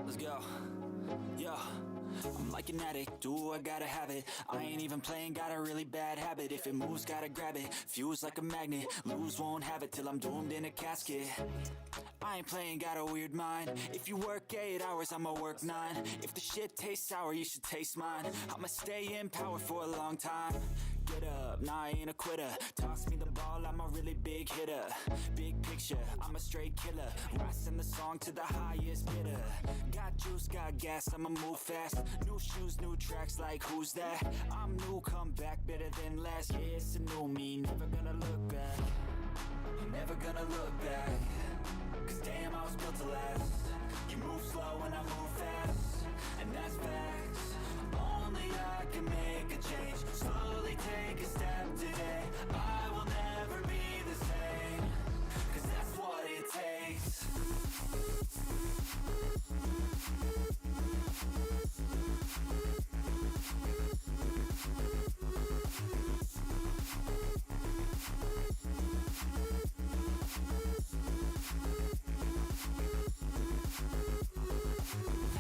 Let's go. Yo, I'm like an addict, do I gotta have it. I ain't even playing, got a really bad habit. If it moves, gotta grab it, fuse like a magnet. Lose, won't have it till I'm doomed in a casket. I ain't playing, got a weird mind. If you work 8 hours, I'ma work 9. If the shit tastes sour, you should taste mine. I'ma stay in power for a long time. Get up, nah, I ain't a quitter. Toss me the ball, I'm a really big hitter. Big picture, I'm a straight killer. Rising the song to the highest bidder. Got juice, got gas, I'ma move fast. New shoes, new tracks, like who's that? I'm new, come back better than last. Yeah, it's a new me, never gonna look back. Never gonna look back. Cause damn, I was built to last. You move slow and I move fast, and that's facts. Only I can make a change. Slowly take a step today. I will never be the same. Cause that's what it takes.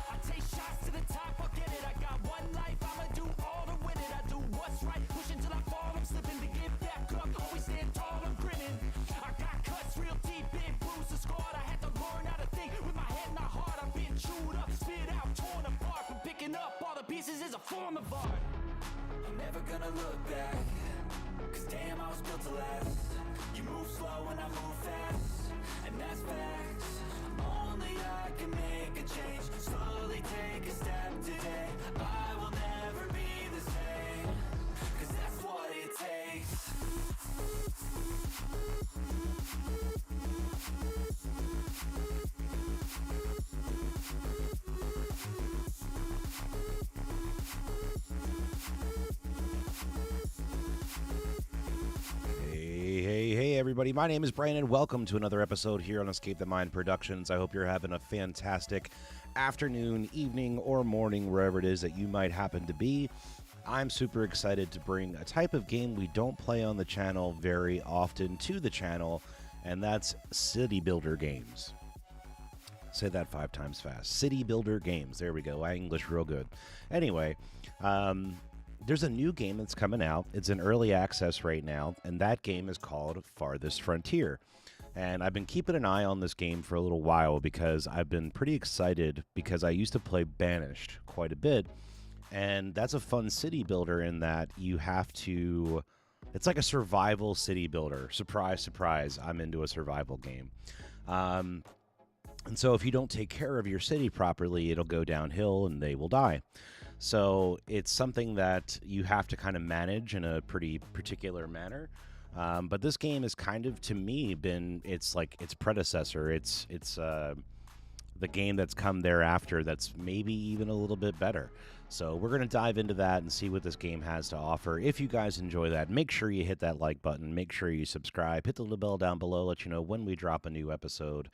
I take shots to the top, I'll get it. I got one life, I'ma do all to win it. I do what's right, pushing till I fall. I'm slipping to get back up, always stand tall, I'm grinning. I got cuts real deep, big bruises scarred. I had to learn how to think with my head, not heart. I've been chewed up, spit out, torn apart. From picking up all the pieces is a form of art. I'm never gonna look back, cause damn, I was built to last. You move slow and I move fast, and that's facts. Only I can make a change. Slowly take a step today. I will never be the same. Cause that's what it takes. Hey, everybody. My name is Brian, and welcome to another episode here on Escape the Mind Productions. I hope you're having a fantastic afternoon, evening, or morning, wherever it is that you might happen to be. I'm super excited to bring a type of game we don't play on the channel very often to the channel, and that's Citybuilder games. Say that 5 times fast. Citybuilder games. There we go. I English real good. Anyway, there's a new game that's coming out. It's in early access right now, and that game is called Farthest Frontier. And I've been keeping an eye on this game for a little while because I've been pretty excited because I used to play Banished quite a bit. And that's a fun city builder in that you have to... It's like a survival city builder. Surprise, surprise, I'm into a survival game. And so if you don't take care of your city properly, it'll go downhill and they will die. So it's something that you have to kind of manage in a pretty particular manner. But this game has kind of, to me, been its predecessor. It's the game that's come thereafter that's maybe even a little bit better. So we're going to dive into that and see what this game has to offer. If you guys enjoy that, make sure you hit that like button. Make sure you subscribe. Hit the little bell down below, let you know when we drop a new episode.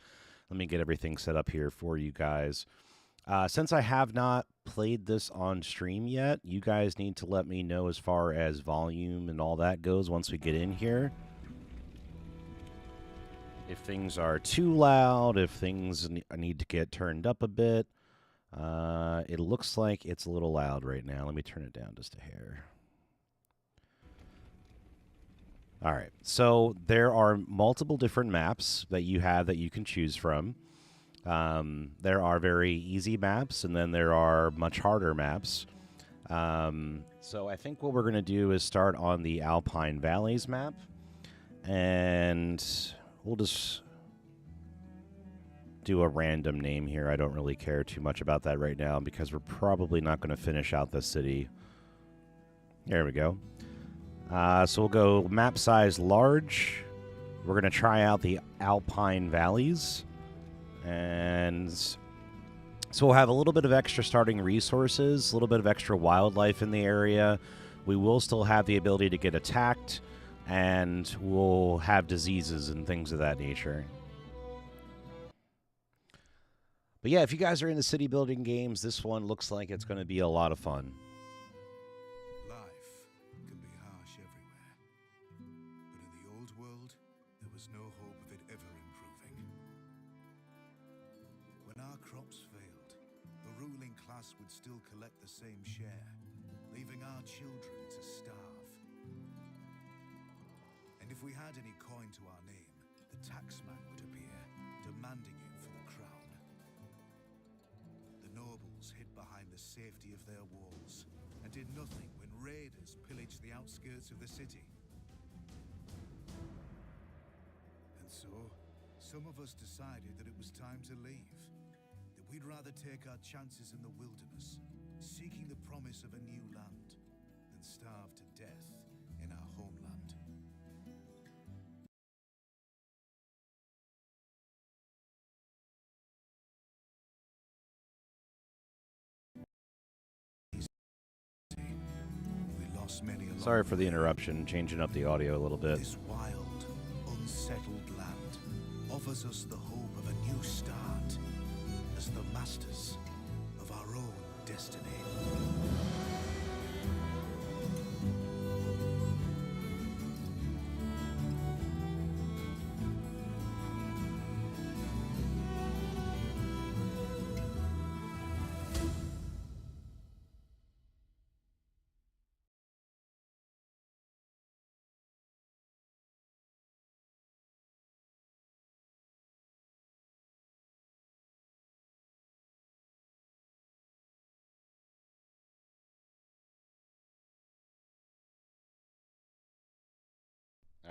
Let me get everything set up here for you guys. Since I have not played this on stream yet, you guys need to let me know as far as volume and all that goes once we get in here. If things are too loud, if things need to get turned up a bit. It looks like it's a little loud right now. Let me turn it down just a hair. All right, so there are multiple different maps that you have that you can choose from. There are very easy maps, and then there are much harder maps. So I think what we're going to do is start on the Alpine Valleys map, and we'll just do a random name here. I don't really care too much about that right now because we're probably not going to finish out the city. There we go. So we'll go map size large. We're going to try out the Alpine Valleys. And so we'll have a little bit of extra starting resources, a little bit of extra wildlife in the area. We will still have the ability to get attacked, and we'll have diseases and things of that nature. But yeah, if you guys are into city building games, this one looks like it's going to be a lot of fun. Life can be harsh everywhere, but in the old world, there was no hope of it ever improving. When our crops failed, the ruling class would still collect the same share, leaving our children to starve. And if we had any coin to our name, the taxman would appear, demanding it for the crown. The nobles hid behind the safety of their walls and did nothing when raiders pillaged the outskirts of the city. And so, some of us decided that it was time to leave, that we'd rather take our chances in the wilderness, seeking the promise of a new land, than starve to death in our homeland. Sorry for the interruption, changing up the audio a little bit. This wild, unsettled land offers us the hope of a new start as the masters of our own destiny.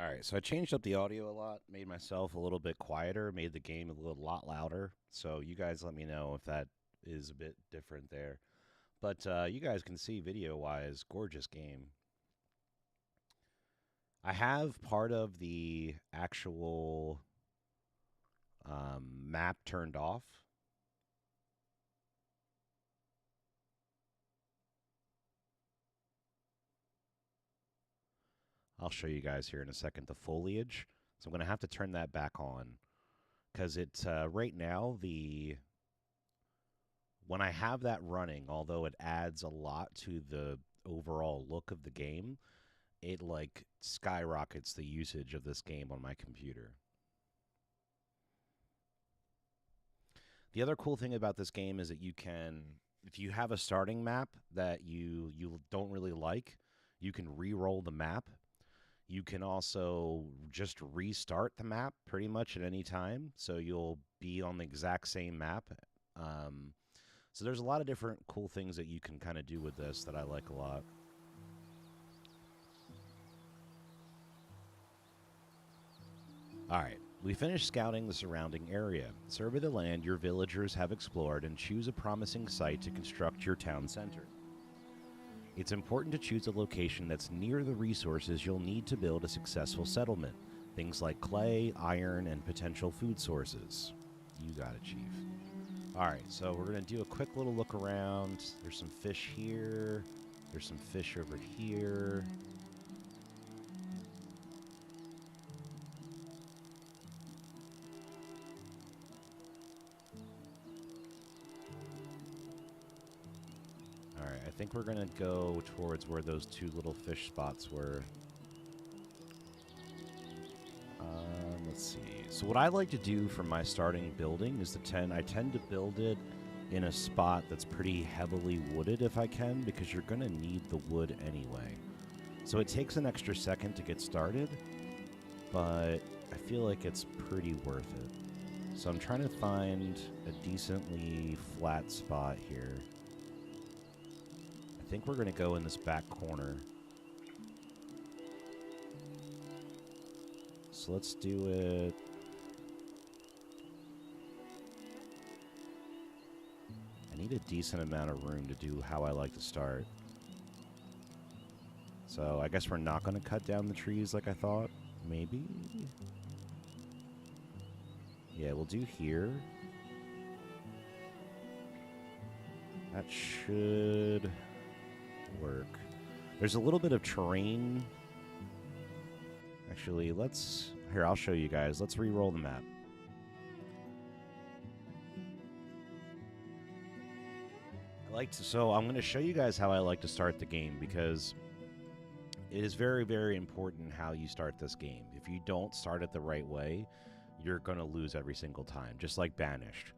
All right, so I changed up the audio a lot, made myself a little bit quieter, made the game a lot louder. So you guys let me know if that is a bit different there. But you guys can see video-wise, gorgeous game. I have part of the actual map turned off. I'll show you guys here in a second the foliage. So I'm going to have to turn that back on because it's right now when I have that running, although it adds a lot to the overall look of the game, it like skyrockets the usage of this game on my computer. The other cool thing about this game is that you can, if you have a starting map that you don't really like, you can re-roll the map. You can also just restart the map pretty much at any time, so you'll be on the exact same map. So there's a lot of different cool things that you can kind of do with this that I like a lot. All right, we finished scouting the surrounding area. Survey the land your villagers have explored and choose a promising site to construct your town center. It's important to choose a location that's near the resources you'll need to build a successful settlement. Things like clay, iron, and potential food sources. You got it, Chief. All right, so we're going to do a quick little look around. There's some fish here. There's some fish over here. All right, I think we're going to go towards where those two little fish spots were. Let's see. So what I like to do for my starting building is I tend to build it in a spot that's pretty heavily wooded if I can, because you're going to need the wood anyway. So it takes an extra second to get started, but I feel like it's pretty worth it. So I'm trying to find a decently flat spot here. I think we're going to go in this back corner. So let's do it. I need a decent amount of room to do how I like to start. So I guess we're not going to cut down the trees like I thought. Maybe? Yeah, we'll do here. That should work. There's a little bit of terrain. Actually, here, I'll show you guys. Let's re-roll the map. So I'm going to show you guys how I like to start the game, because it is very, very important how you start this game. If you don't start it the right way, you're going to lose every single time, just like Banished.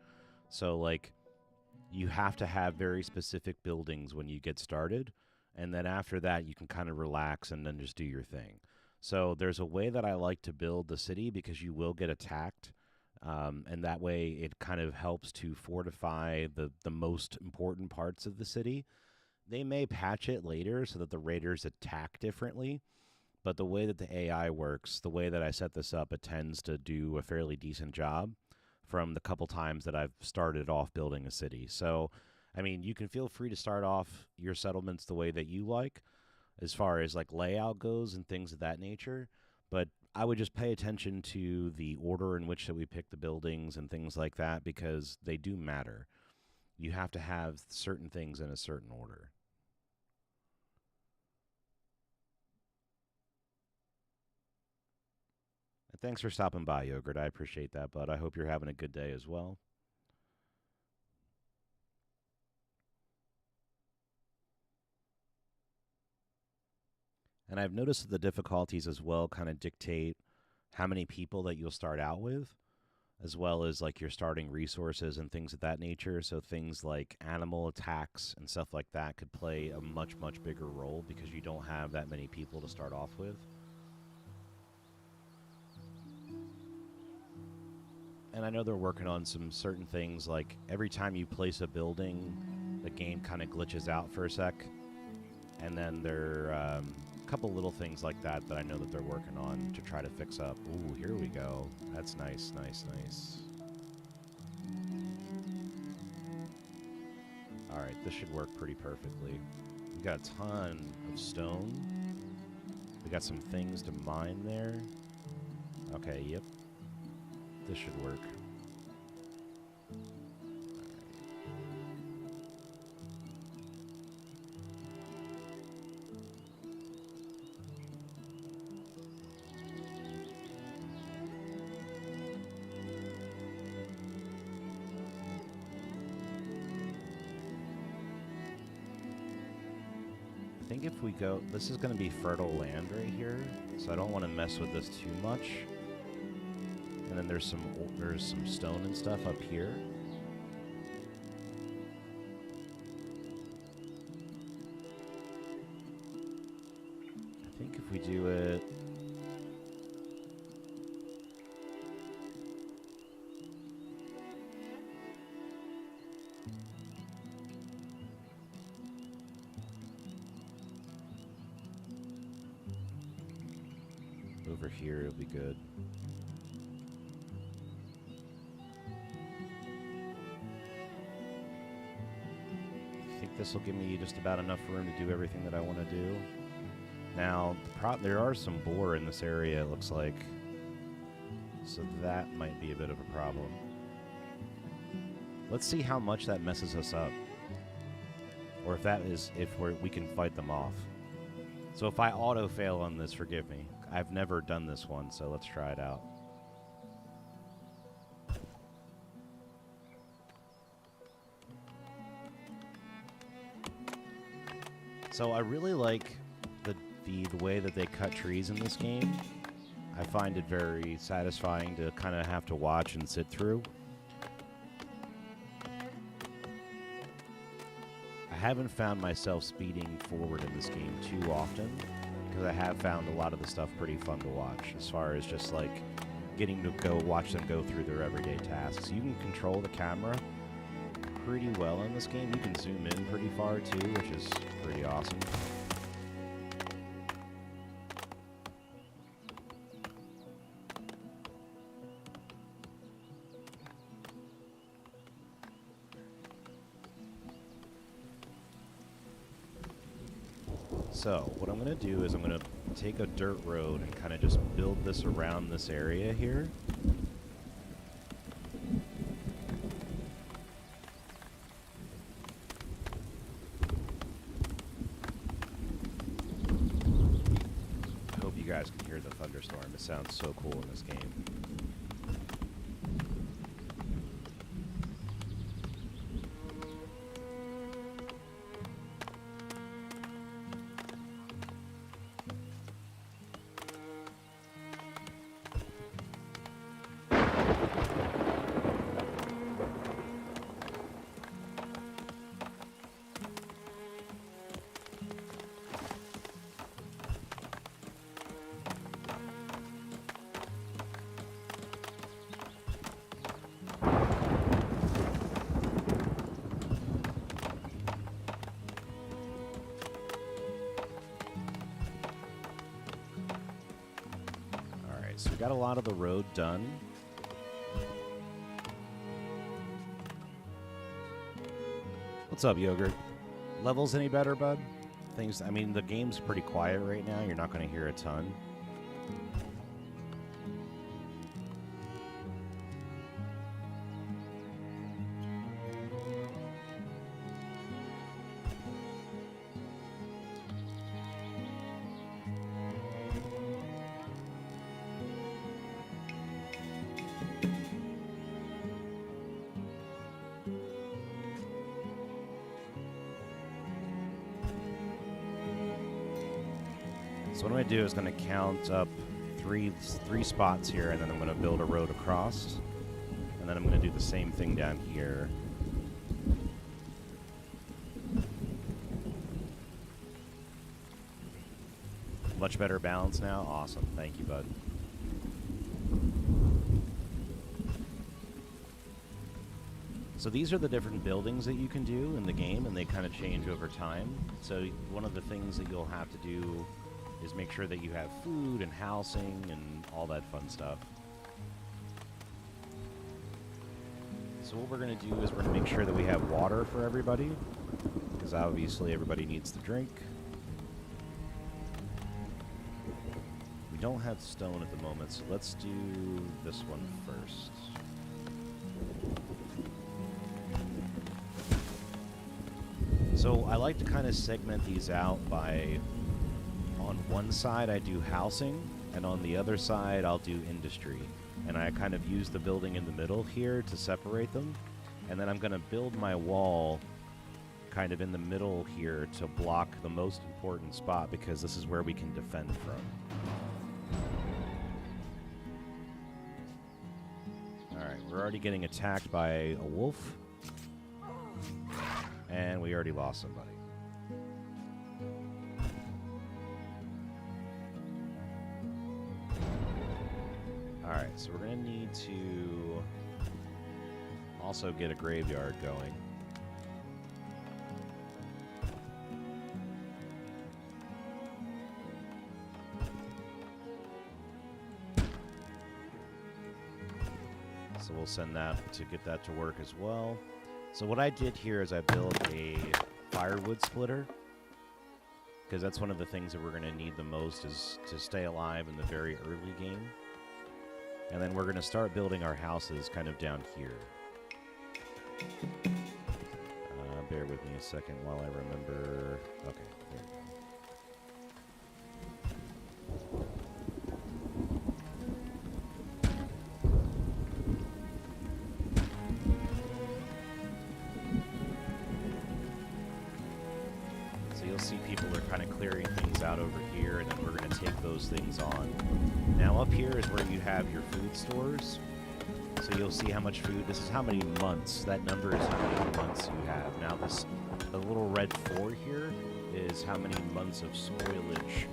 So, like, you have to have very specific buildings when you get started, and then after that, you can kind of relax and then just do your thing. So there's a way that I like to build the city because you will get attacked, and that way it kind of helps to fortify the most important parts of the city. They may patch it later so that the raiders attack differently, but the way that the AI works, the way that I set this up, it tends to do a fairly decent job from the couple times that I've started off building a city. So, I mean, you can feel free to start off your settlements the way that you like as far as like layout goes and things of that nature, but I would just pay attention to the order in which that we pick the buildings and things like that because they do matter. You have to have certain things in a certain order. And thanks for stopping by, Yogurt. I appreciate that, bud. I hope you're having a good day as well. And I've noticed that the difficulties as well kind of dictate how many people that you'll start out with, as well as like your starting resources and things of that nature. So things like animal attacks and stuff like that could play a much, much bigger role because you don't have that many people to start off with. And I know they're working on some certain things, like every time you place a building, the game kind of glitches out for a sec. And then there are a couple little things like that that I know that they're working on to try to fix up. Ooh, here we go. That's nice, nice, nice. All right, this should work pretty perfectly. We got a ton of stone. We got some things to mine there. Okay, yep. This should work. I think if we go, this is going to be fertile land right here, so I don't want to mess with this too much. And then there's some stone and stuff up here. I think if we do it over here, it'll be good. This will give me just about enough room to do everything that I want to do. Now, there are some boar in this area, it looks like. So that might be a bit of a problem. Let's see how much that messes us up. Or if we can fight them off. So if I auto-fail on this, forgive me. I've never done this one, so let's try it out. So I really like the way that they cut trees in this game. I find it very satisfying to kind of have to watch and sit through. I haven't found myself speeding forward in this game too often because I have found a lot of the stuff pretty fun to watch as far as just like getting to go watch them go through their everyday tasks. You can control the camera pretty well in this game. You can zoom in pretty far too, which is pretty awesome. So what I'm going to do is I'm going to take a dirt road and kind of just build this around this area here. I hope you guys can hear the thunderstorm. It sounds so cool in this game. got a lot of the road done. What's up, Yogurt? Levels any better, bud? Things, I mean, the game's pretty quiet right now. You're not going to hear a ton. So what I'm going to do is going to count up three spots here, and then I'm going to build a road across. And then I'm going to do the same thing down here. Much better balance now? Awesome. Thank you, bud. So these are the different buildings that you can do in the game, and they kind of change over time. So one of the things that you'll have to do is make sure that you have food and housing and all that fun stuff. So what we're going to do is we're going to make sure that we have water for everybody, because obviously everybody needs to drink. We don't have stone at the moment, so let's do this one first. So I like to kind of segment these out by, on one side I do housing, and on the other side I'll do industry. And I kind of use the building in the middle here to separate them. And then I'm going to build my wall kind of in the middle here to block the most important spot, because this is where we can defend from. Alright, we're already getting attacked by a wolf. And we already lost somebody. Alright, so we're going to need to also get a graveyard going. So we'll send that to get that to work as well. So what I did here is I built a firewood splitter, because that's one of the things that we're going to need the most is to stay alive in the very early game. And then we're going to start building our houses kind of down here. Bear with me a second while I remember. Okay, there we go. See people are kind of clearing things out over here, and then we're going to take those things on. Now up here is where you have your food stores. So you'll see how much food, this is how many months, that number is how many months you have. Now the little red 4 here is how many months of spoilage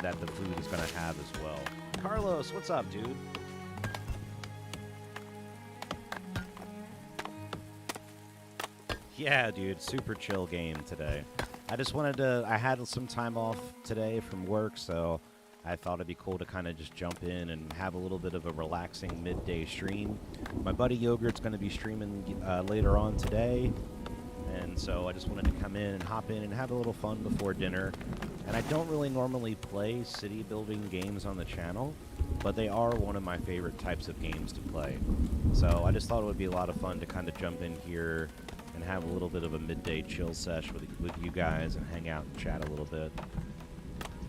that the food is going to have as well. Carlos, what's up, dude? Yeah, dude, super chill game today. I just wanted to, I had some time off today from work, so I thought it'd be cool to kind of just jump in and have a little bit of a relaxing midday stream. My buddy Yogurt's going to be streaming later on today, and so I just wanted to come in and hop in and have a little fun before dinner. And I don't really normally play city building games on the channel, but they are one of my favorite types of games to play. So I just thought it would be a lot of fun to kind of jump in here and have a little bit of a midday chill sesh with you guys and hang out and chat a little bit.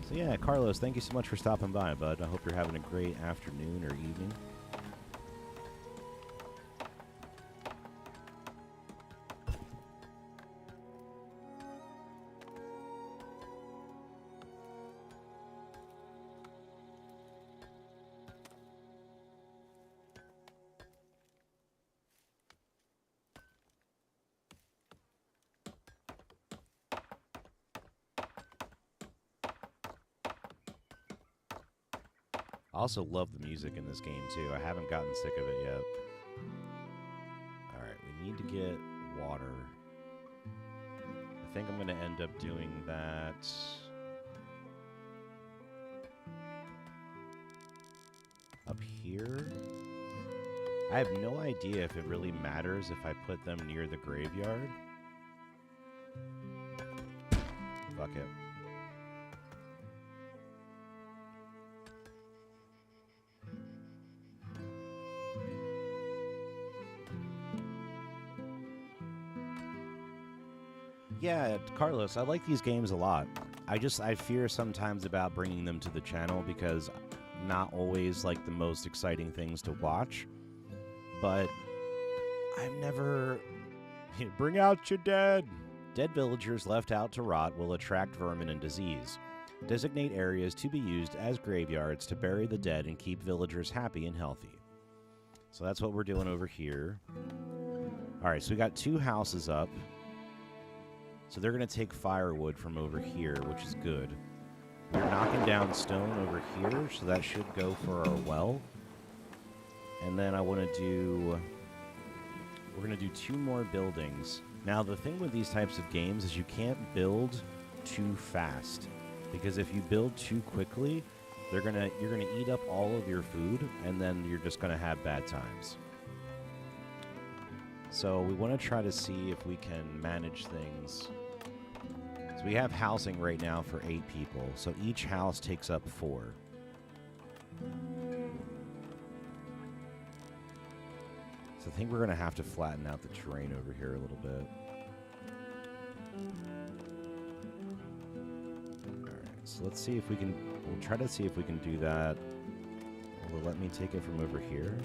So yeah, Carlos, thank you so much for stopping by, bud. I hope you're having a great afternoon or evening. I also love the music in this game, too. I haven't gotten sick of it yet. Alright, we need to get water. I think I'm going to end up doing that up here. I have no idea if it really matters if I put them near the graveyard. Fuck it. Yeah, Carlos, I like these games a lot. I fear sometimes about bringing them to the channel because not always like the most exciting things to watch. But I've never... Bring out your dead! Dead villagers left out to rot will attract vermin and disease. Designate areas to be used as graveyards to bury the dead and keep villagers happy and healthy. So that's what we're doing over here. Alright, so we got 2 houses up. So they're going to take firewood from over here, which is good. We're knocking down stone over here, so that should go for our well. And then I want to do... We're going to do 2 more buildings. Now, the thing with these types of games is you can't build too fast. Because if you build too quickly, you're going to eat up all of your food, and then you're just going to have bad times. So we want to try to see if we can manage things. So we have housing right now for 8 people. So each house takes up 4. So I think we're going to have to flatten out the terrain over here a little bit. Alright, so let's see if we can... We'll try to see if we can do that. Will it let me take it from over here?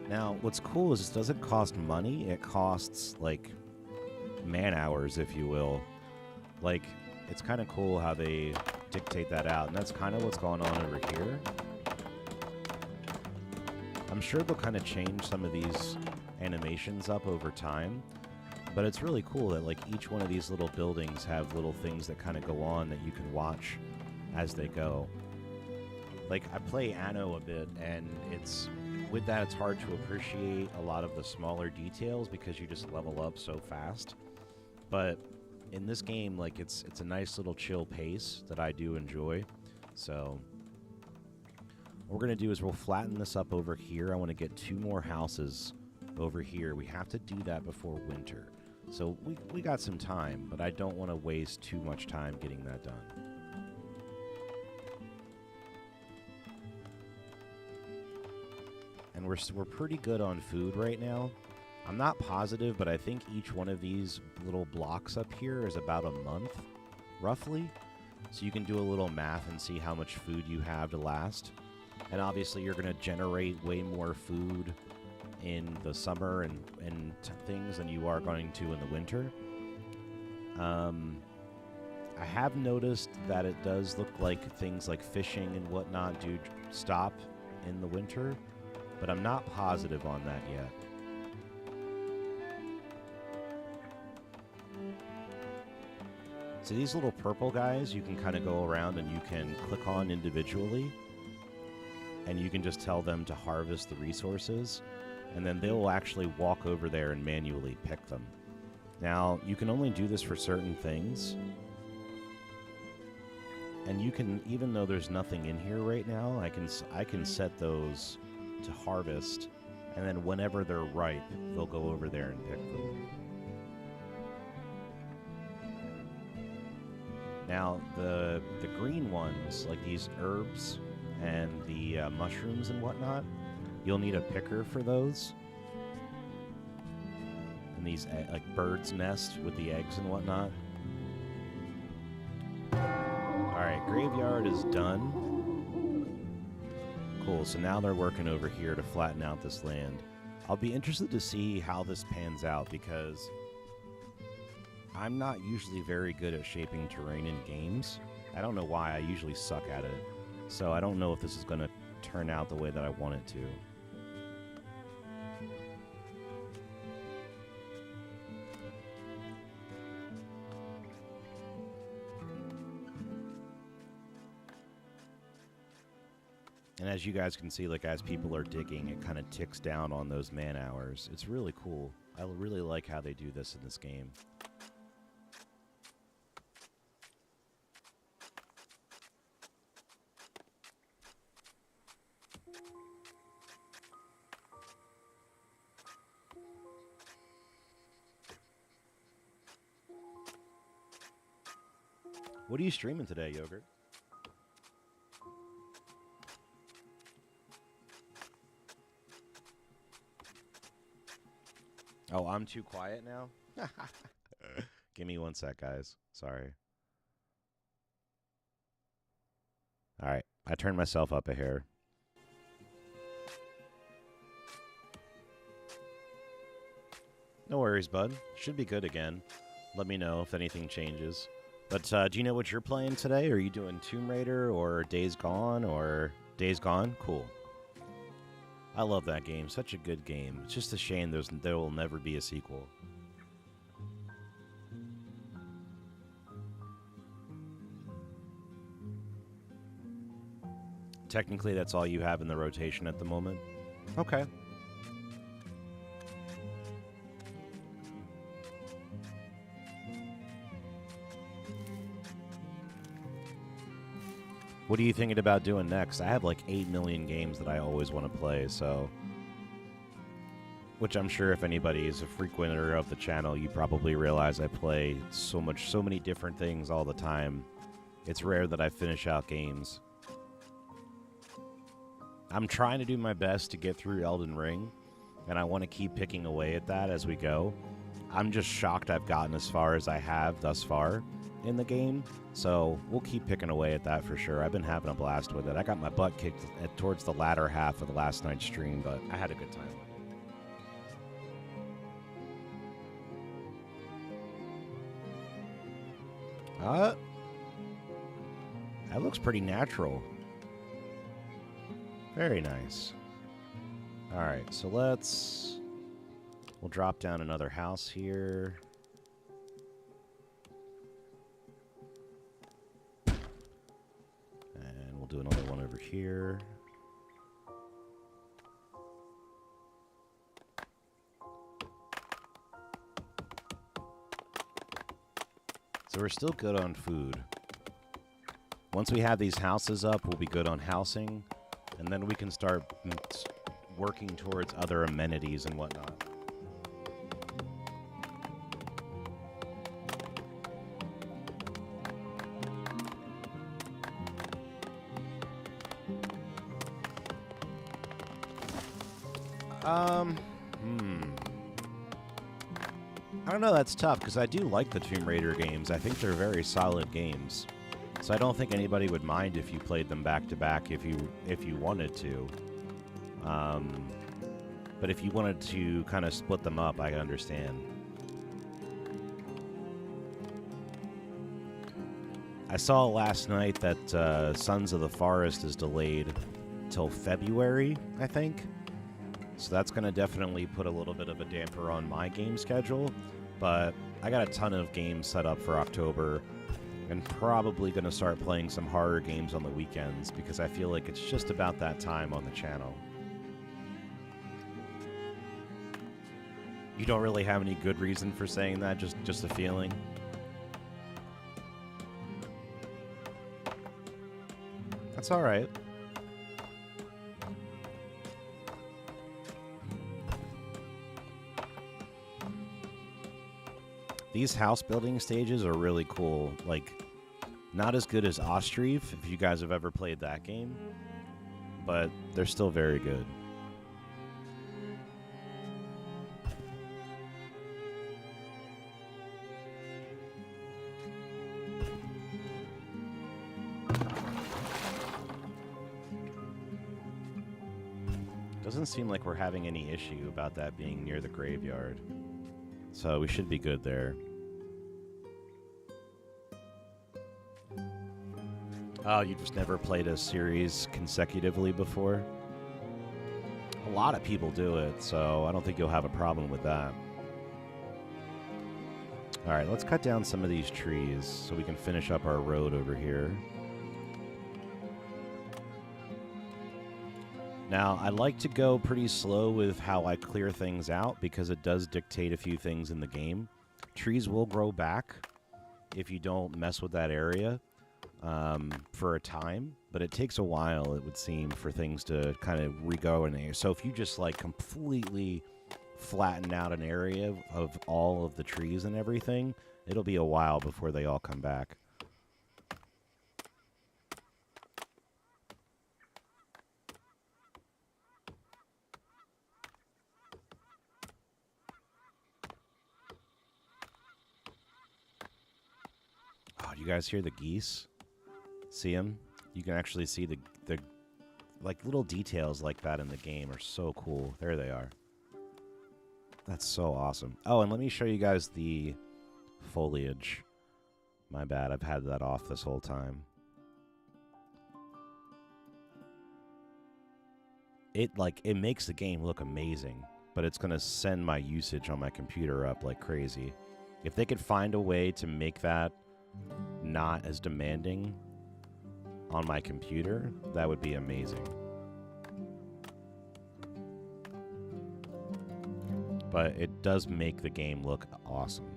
Now, what's cool is this doesn't cost money. It costs, like, man-hours, if you will. Like, it's kind of cool how they dictate that out. And that's kind of what's going on over here. I'm sure they'll kind of change some of these animations up over time. But it's really cool that, like, each one of these little buildings have little things that kind of go on that you can watch as they go. Like, I play Anno a bit, and it's... With that, it's hard to appreciate a lot of the smaller details because you just level up so fast. But in this game, like, it's a nice little chill pace that I do enjoy. So what we're going to do is we'll flatten this up over here. I want to get 2 more houses over here. We have to do that before winter. So we got some time, but I don't want to waste too much time getting that done. And we're pretty good on food right now. I'm not positive, but I think each one of these little blocks up here is about a month, roughly. So you can do a little math and see how much food you have to last. And obviously you're going to generate way more food in the summer and things than you are going to in the winter. I have noticed that it does look like things like fishing and whatnot do stop in the winter. But I'm not positive on that yet. So these little purple guys, you can kind of go around and you can click on individually. And you can just tell them to harvest the resources. And then they'll actually walk over there and manually pick them. Now, you can only do this for certain things. And you can, even though there's nothing in here right now, I can set those to harvest, and then whenever they're ripe, they'll go over there and pick them. Now, the green ones, like these herbs and the mushrooms and whatnot, you'll need a picker for those. And these like birds' nest with the eggs and whatnot. Alright, graveyard is done. Cool, so now they're working over here to flatten out this land. I'll be interested to see how this pans out because I'm not usually very good at shaping terrain in games. I don't know why, I usually suck at it. So I don't know if this is going to turn out the way that I want it to. And as you guys can see, like as people are digging, it kind of ticks down on those man hours. It's really cool. I really like how they do this in this game. What are you streaming today, Yogurt? Oh, I'm too quiet now? Give me one sec, guys. Sorry. All right. I turned myself up a hair. No worries, bud. Should be good again. Let me know if anything changes. But do you know what you're playing today? Are you doing Tomb Raider or Days Gone or Days Gone? Cool. I love that game. Such a good game. It's just a shame there will never be a sequel. Technically, that's all you have in the rotation at the moment? Okay. What are you thinking about doing next? I have like 8 million games that I always want to play, so... Which I'm sure if anybody is a frequenter of the channel, you probably realize I play so many different things all the time. It's rare that I finish out games. I'm trying to do my best to get through Elden Ring, and I want to keep picking away at that as we go. I'm just shocked I've gotten as far as I have thus far in the game, so we'll keep picking away at that for sure. I've been having a blast with it. I got my butt kicked towards the latter half of the last night's stream, but I had a good time with it. That looks pretty natural. Very nice. Alright, so we'll drop down another house here. And we'll do another one over here. So we're still good on food. Once we have these houses up, we'll be good on housing. And then we can start working towards other amenities and whatnot. I don't know, that's tough, because I do like the Tomb Raider games. I think they're very solid games. So I don't think anybody would mind if you played them back to back if you wanted to. But if you wanted to kind of split them up, I understand. I saw last night that Sons of the Forest is delayed till February, I think. So that's going to definitely put a little bit of a damper on my game schedule. But I got a ton of games set up for October. And probably going to start playing some horror games on the weekends because I feel like it's just about that time on the channel. You don't really have any good reason for saying that, just a feeling? That's all right. These house building stages are really cool. Like, not as good as Ostriv, if you guys have ever played that game, but they're still very good. Doesn't seem like we're having any issue about that being near the graveyard. So we should be good there. Oh, you just never played a series consecutively before? A lot of people do it, so I don't think you'll have a problem with that. Alright, let's cut down some of these trees so we can finish up our road over here. Now, I like to go pretty slow with how I clear things out because it does dictate a few things in the game. Trees will grow back if you don't mess with that area for a time, but it takes a while, it would seem, for things to kind of re-go in there. So if you just like completely flatten out an area of all of the trees and everything, it'll be a while before they all come back. you guys hear the geese? See them? You can actually see the like little details like that in the game are so cool. There they are. That's so awesome. Oh, and let me show you guys the foliage. My bad, I've had that off this whole time. It makes the game look amazing, but it's going to send my usage on my computer up like crazy. If they could find a way to make that not as demanding on my computer, that would be amazing. But it does make the game look awesome.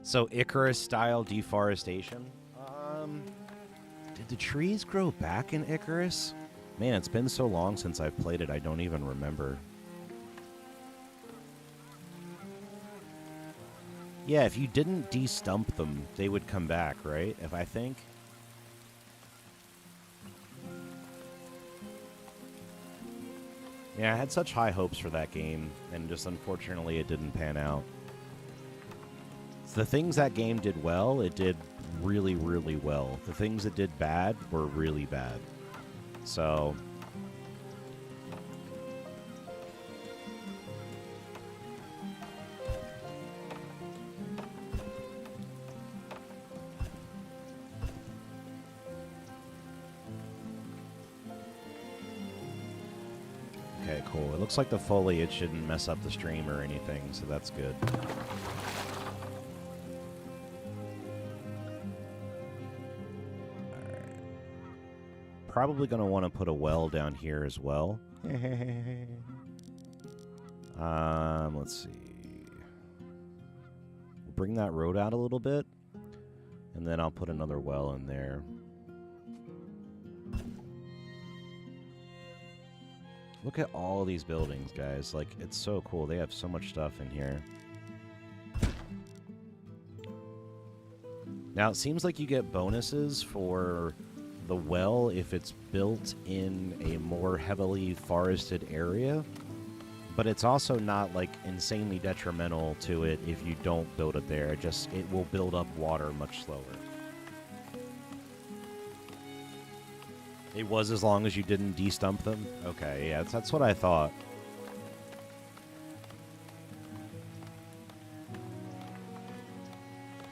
So Icarus-style deforestation? Did the trees grow back in Icarus? Man, it's been so long since I've played it, I don't even remember. Yeah, if you didn't de-stump them, they would come back, right? I think. Yeah, I had such high hopes for that game, and just unfortunately it didn't pan out. The things that game did well, it did really, really well. The things it did bad were really bad. So... Okay, cool. It looks like the foliage shouldn't mess up the stream or anything, so that's good. Probably going to want to put a well down here as well. Let's see. We'll bring that road out a little bit, and then I'll put another well in there. Look at all these buildings, guys. Like, it's so cool. They have so much stuff in here. Now, it seems like you get bonuses for the well if it's built in a more heavily forested area, but it's also not like insanely detrimental to it if you don't build it there. It will build up water much slower. It was as long as you didn't de-stump them? Okay, yeah, that's what I thought.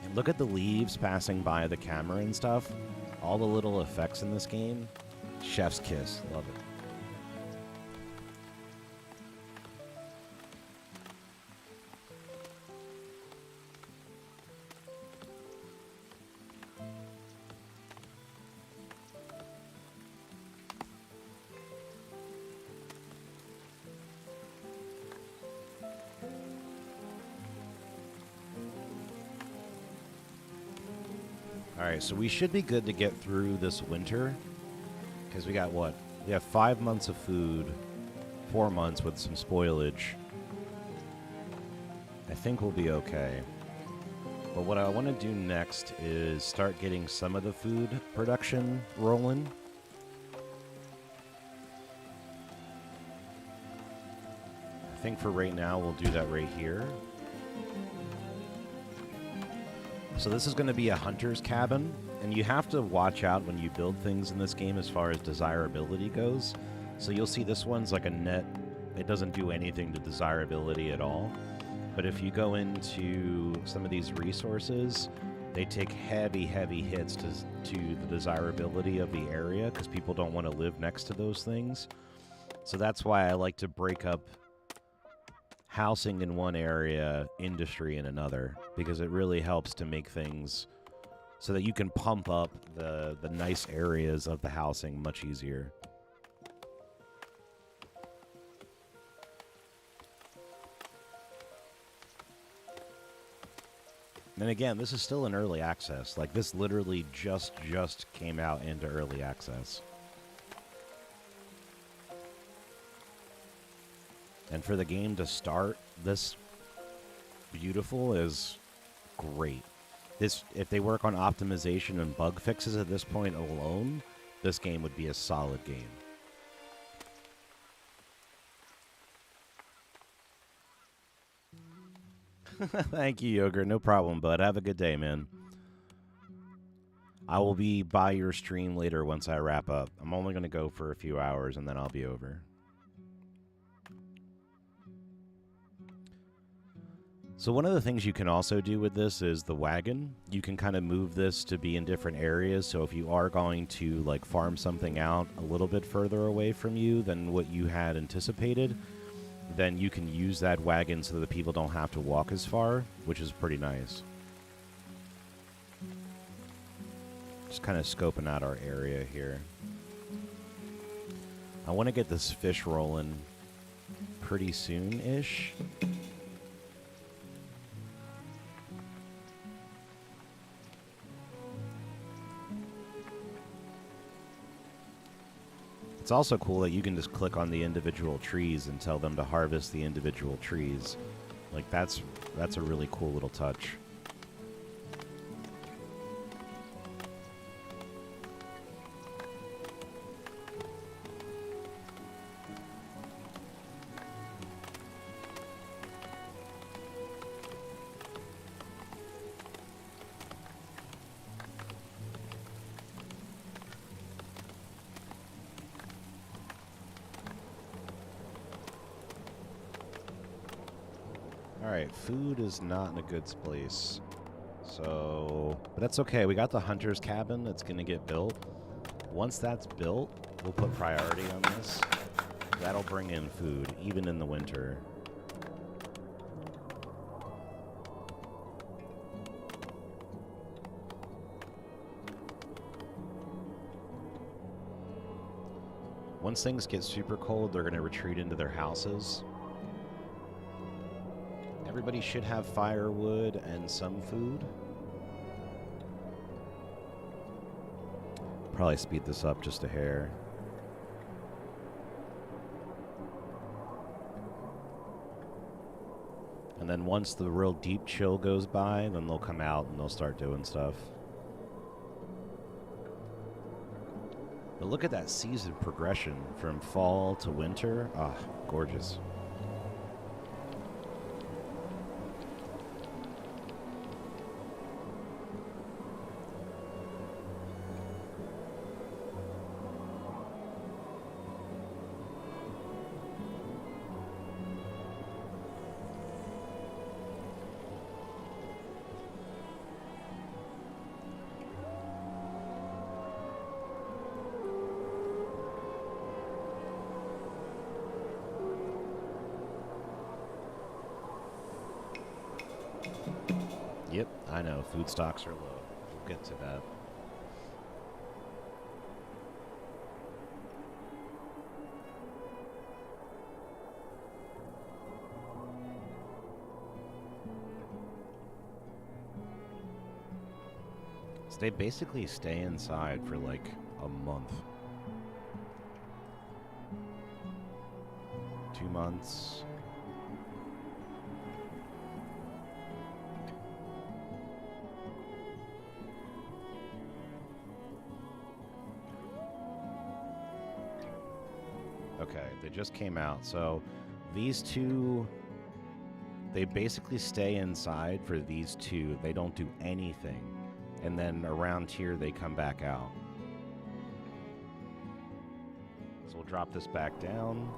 And look at the leaves passing by the camera and stuff. All the little effects in this game. Chef's kiss. Love it. Alright, so we should be good to get through this winter. Because we got what? We have 5 months of food. 4 months with some spoilage. I think we'll be okay. But what I want to do next is start getting some of the food production rolling. I think for right now we'll do that right here. So this is going to be a hunter's cabin, and you have to watch out when you build things in this game as far as desirability goes. So you'll see this one's like a net. It doesn't do anything to desirability at all. But if you go into some of these resources, they take heavy, heavy hits to the desirability of the area because people don't want to live next to those things. So that's why I like to break up housing in one area, industry in another, because it really helps to make things so that you can pump up the nice areas of the housing much easier. And again, this is still in early access. Like, this literally just came out into early access. And for the game to start this beautiful is great. If they work on optimization and bug fixes at this point alone, this game would be a solid game. Thank you, Yogurt. No problem, bud. Have a good day, man. I will be by your stream later once I wrap up. I'm only going to go for a few hours, and then I'll be over. So one of the things you can also do with this is the wagon. You can kind of move this to be in different areas. So if you are going to like farm something out a little bit further away from you than what you had anticipated, then you can use that wagon so that the people don't have to walk as far, which is pretty nice. Just kind of scoping out our area here. I want to get this fish rolling pretty soon-ish. It's also cool that you can just click on the individual trees and tell them to harvest the individual trees. Like, that's a really cool little touch. Alright, food is not in a good place. So, but that's okay. We got the hunter's cabin that's going to get built. Once that's built, we'll put priority on this. That'll bring in food, even in the winter. Once things get super cold, they're going to retreat into their houses. Everybody should have firewood and some food. Probably speed this up just a hair. And then once the real deep chill goes by, then they'll come out and they'll start doing stuff. But look at that season progression from fall to winter. Ah, gorgeous. Yep, I know. Food stocks are low. We'll get to that. So they basically stay inside for like a month. 2 months. Okay, they just came out. So these two, they basically stay inside for these two. They don't do anything. And then around here, they come back out. So we'll drop this back down.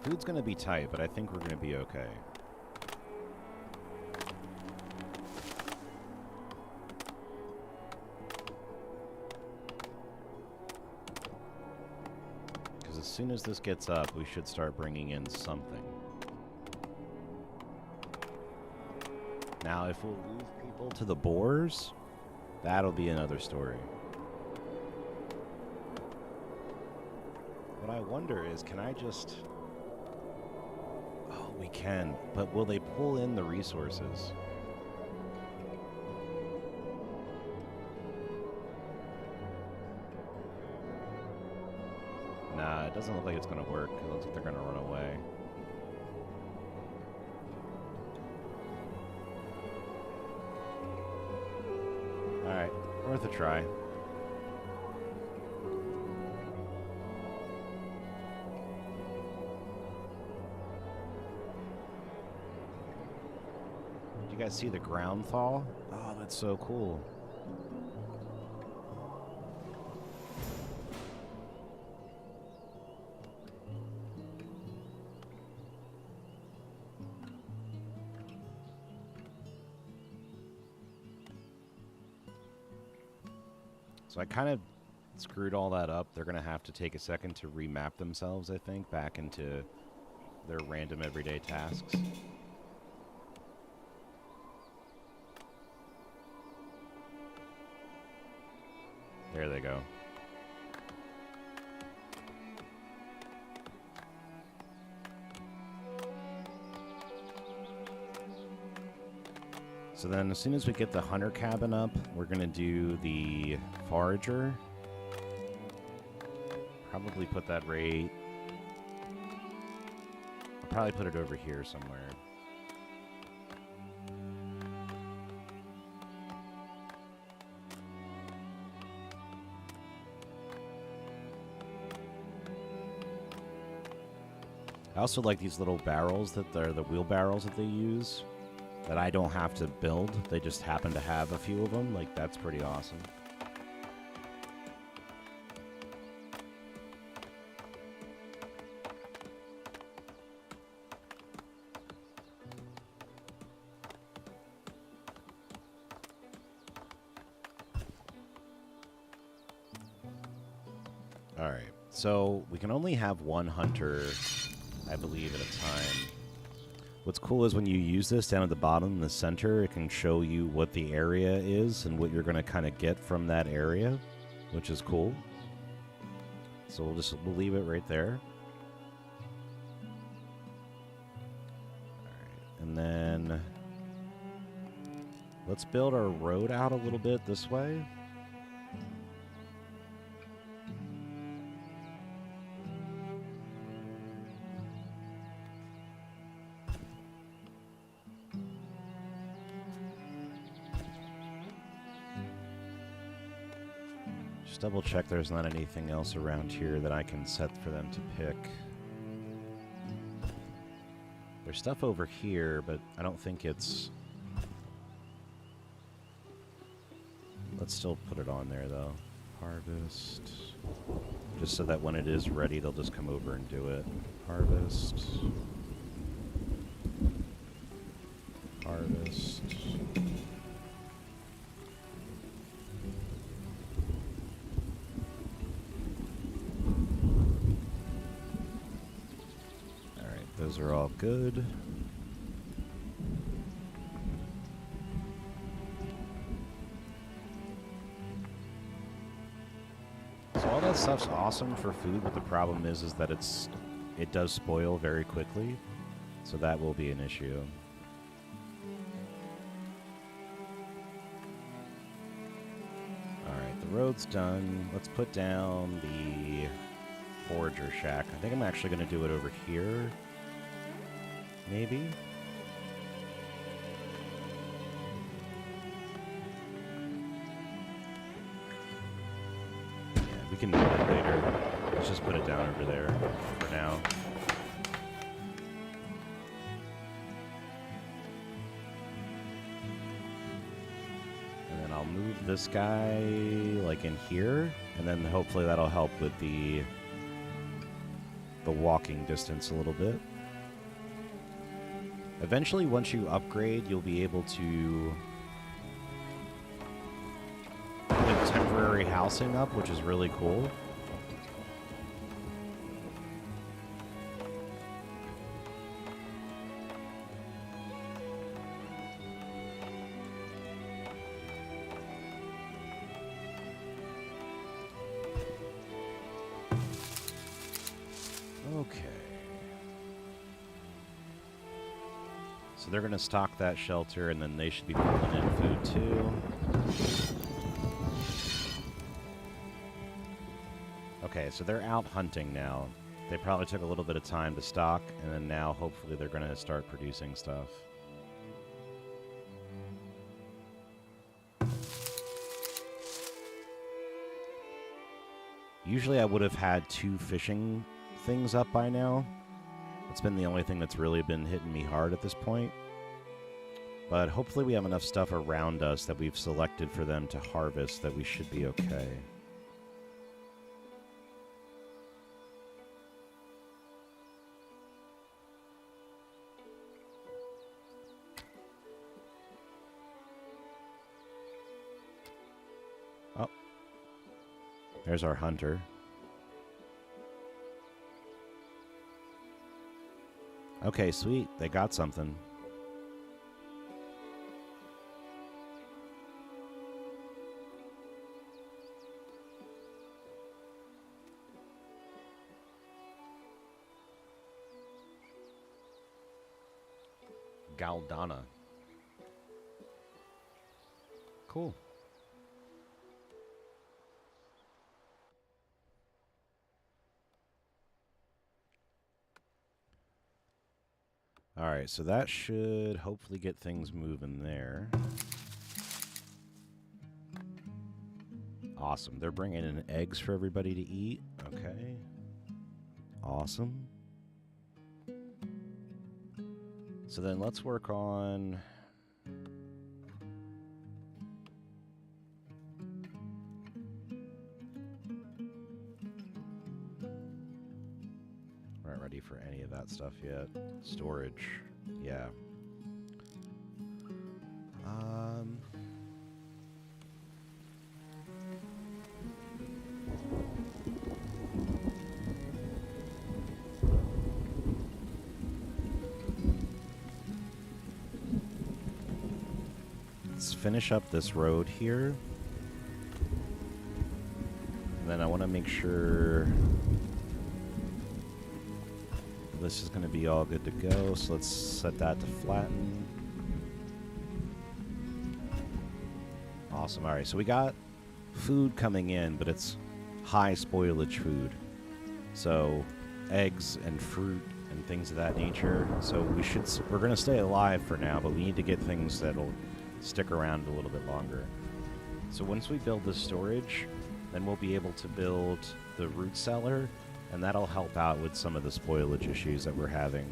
Food's going to be tight, but I think we're going to be okay. As soon as this gets up, we should start bringing in something. Now, if we'll lose people to the boars, that'll be another story. What I wonder is, can I just... Oh, we can. But will they pull in the resources? Nah, it doesn't look like it's going to work. It looks like they're going to run away. Alright, worth a try. guys see the ground thaw? Oh, that's so cool. So I kind of screwed all that up. They're going to have to take a second to remap themselves, I think, back into their random everyday tasks. There they go. So then as soon as we get the hunter cabin up, we're going to do the forager. Probably put that right... I'll probably put it over here somewhere. I also like these little barrels that they're the wheelbarrows that they use that I don't have to build. They just happen to have a few of them. Like, that's pretty awesome. All right. So we can only have one hunter, I believe, at a time. What's cool is when you use this down at the bottom in the center, it can show you what the area is and what you're going to kind of get from that area, which is cool. So we'll leave it right there. All right. And then let's build our road out a little bit this way. Double check there's not anything else around here that I can set for them to pick. There's stuff over here, but I don't think it's... Let's still put it on there, though. Harvest. Just so that when it is ready, they'll just come over and do it. Harvest. Harvest. Those are all good. So all that stuff's awesome for food, but the problem is that it does spoil very quickly. So that will be an issue. Alright, the road's done. Let's put down the forager shack. I think I'm actually going to do it over here. Maybe? Yeah, we can do that later. Let's just put it down over there for now. And then I'll move this guy like in here, and then hopefully that'll help with the walking distance a little bit. Eventually, once you upgrade, you'll be able to put temporary housing up, which is really cool. Okay. So they're going to stock that shelter, and then they should be pulling in food, too. Okay, so they're out hunting now. They probably took a little bit of time to stock, and then now, hopefully, they're going to start producing stuff. Usually I would have had 2 fishing things up by now. It's been the only thing that's really been hitting me hard at this point. But hopefully we have enough stuff around us that we've selected for them to harvest that we should be okay. Oh. There's our hunter. Okay, sweet. They got something. Galdana. Cool. All right, so that should hopefully get things moving there. Awesome. They're bringing in eggs for everybody to eat. Okay. Awesome. So then let's work on... We're not ready for any of that stuff yet. Storage. Yeah. Let's finish up this road here. And then I want to make sure this is going to be all good to go. So let's set that to flatten. Awesome. All right, so we got food coming in, but it's high spoilage food. So eggs and fruit and things of that nature. So we're going to stay alive for now, but we need to get things that'll stick around a little bit longer. So once we build the storage, then we'll be able to build the root cellar, and that'll help out with some of the spoilage issues that we're having.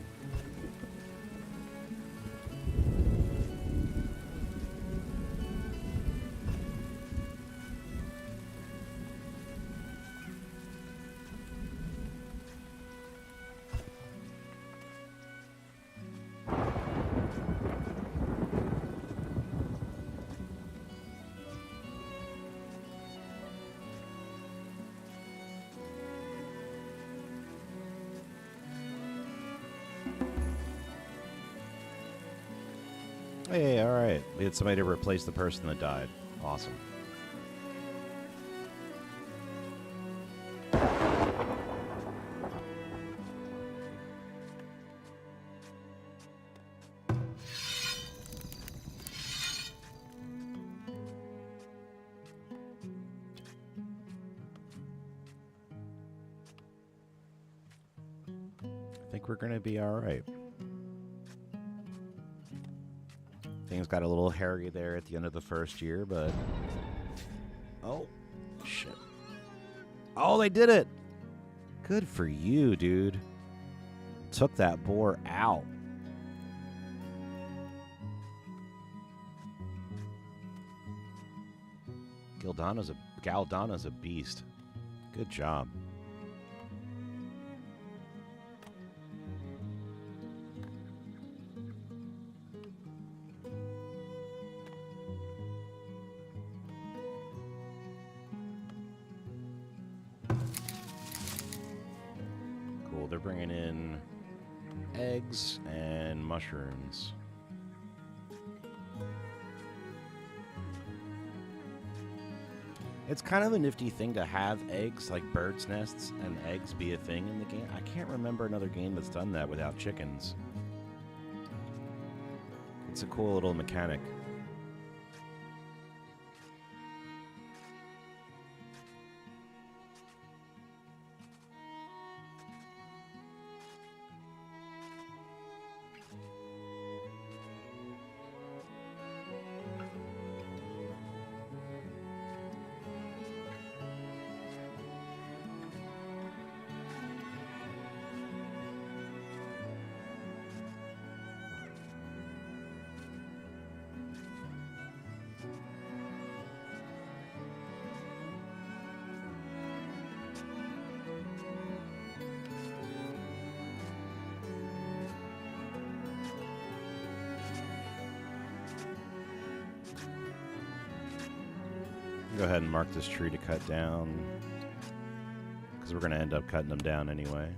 Hey, all right. We had somebody to replace the person that died. Awesome. I think we're going to be all right. Things got a little hairy there at the end of the first year, but... Oh, shit. Oh, they did it! Good for you, dude. Took that boar out. Galdana's a beast. Good job. They're bringing in eggs and mushrooms. It's kind of a nifty thing to have eggs, like birds' nests and eggs, be a thing in the game. I can't remember another game that's done that without chickens. It's a cool little mechanic. Go ahead and mark this tree to cut down, because we're going to end up cutting them down anyway.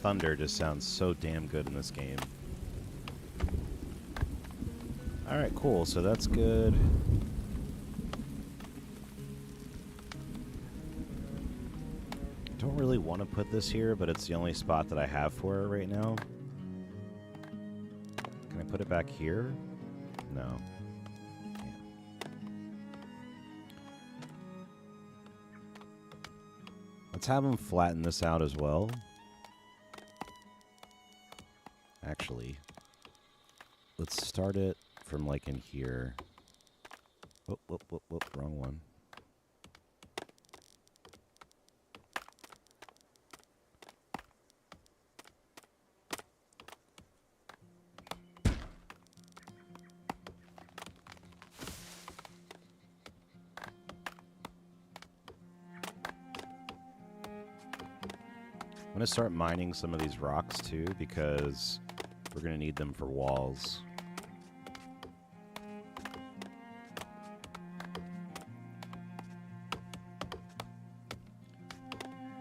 Thunder just sounds so damn good in this game. Alright, cool. So that's good. Don't really want to put this here, but it's the only spot that I have for it right now. Can I put it back here? No. Can't. Let's have them flatten this out as well. Actually, let's start it from like in here. Whoop, whoop, whoop, whoop, wrong one. I'm going to start mining some of these rocks too, because we're going to need them for walls.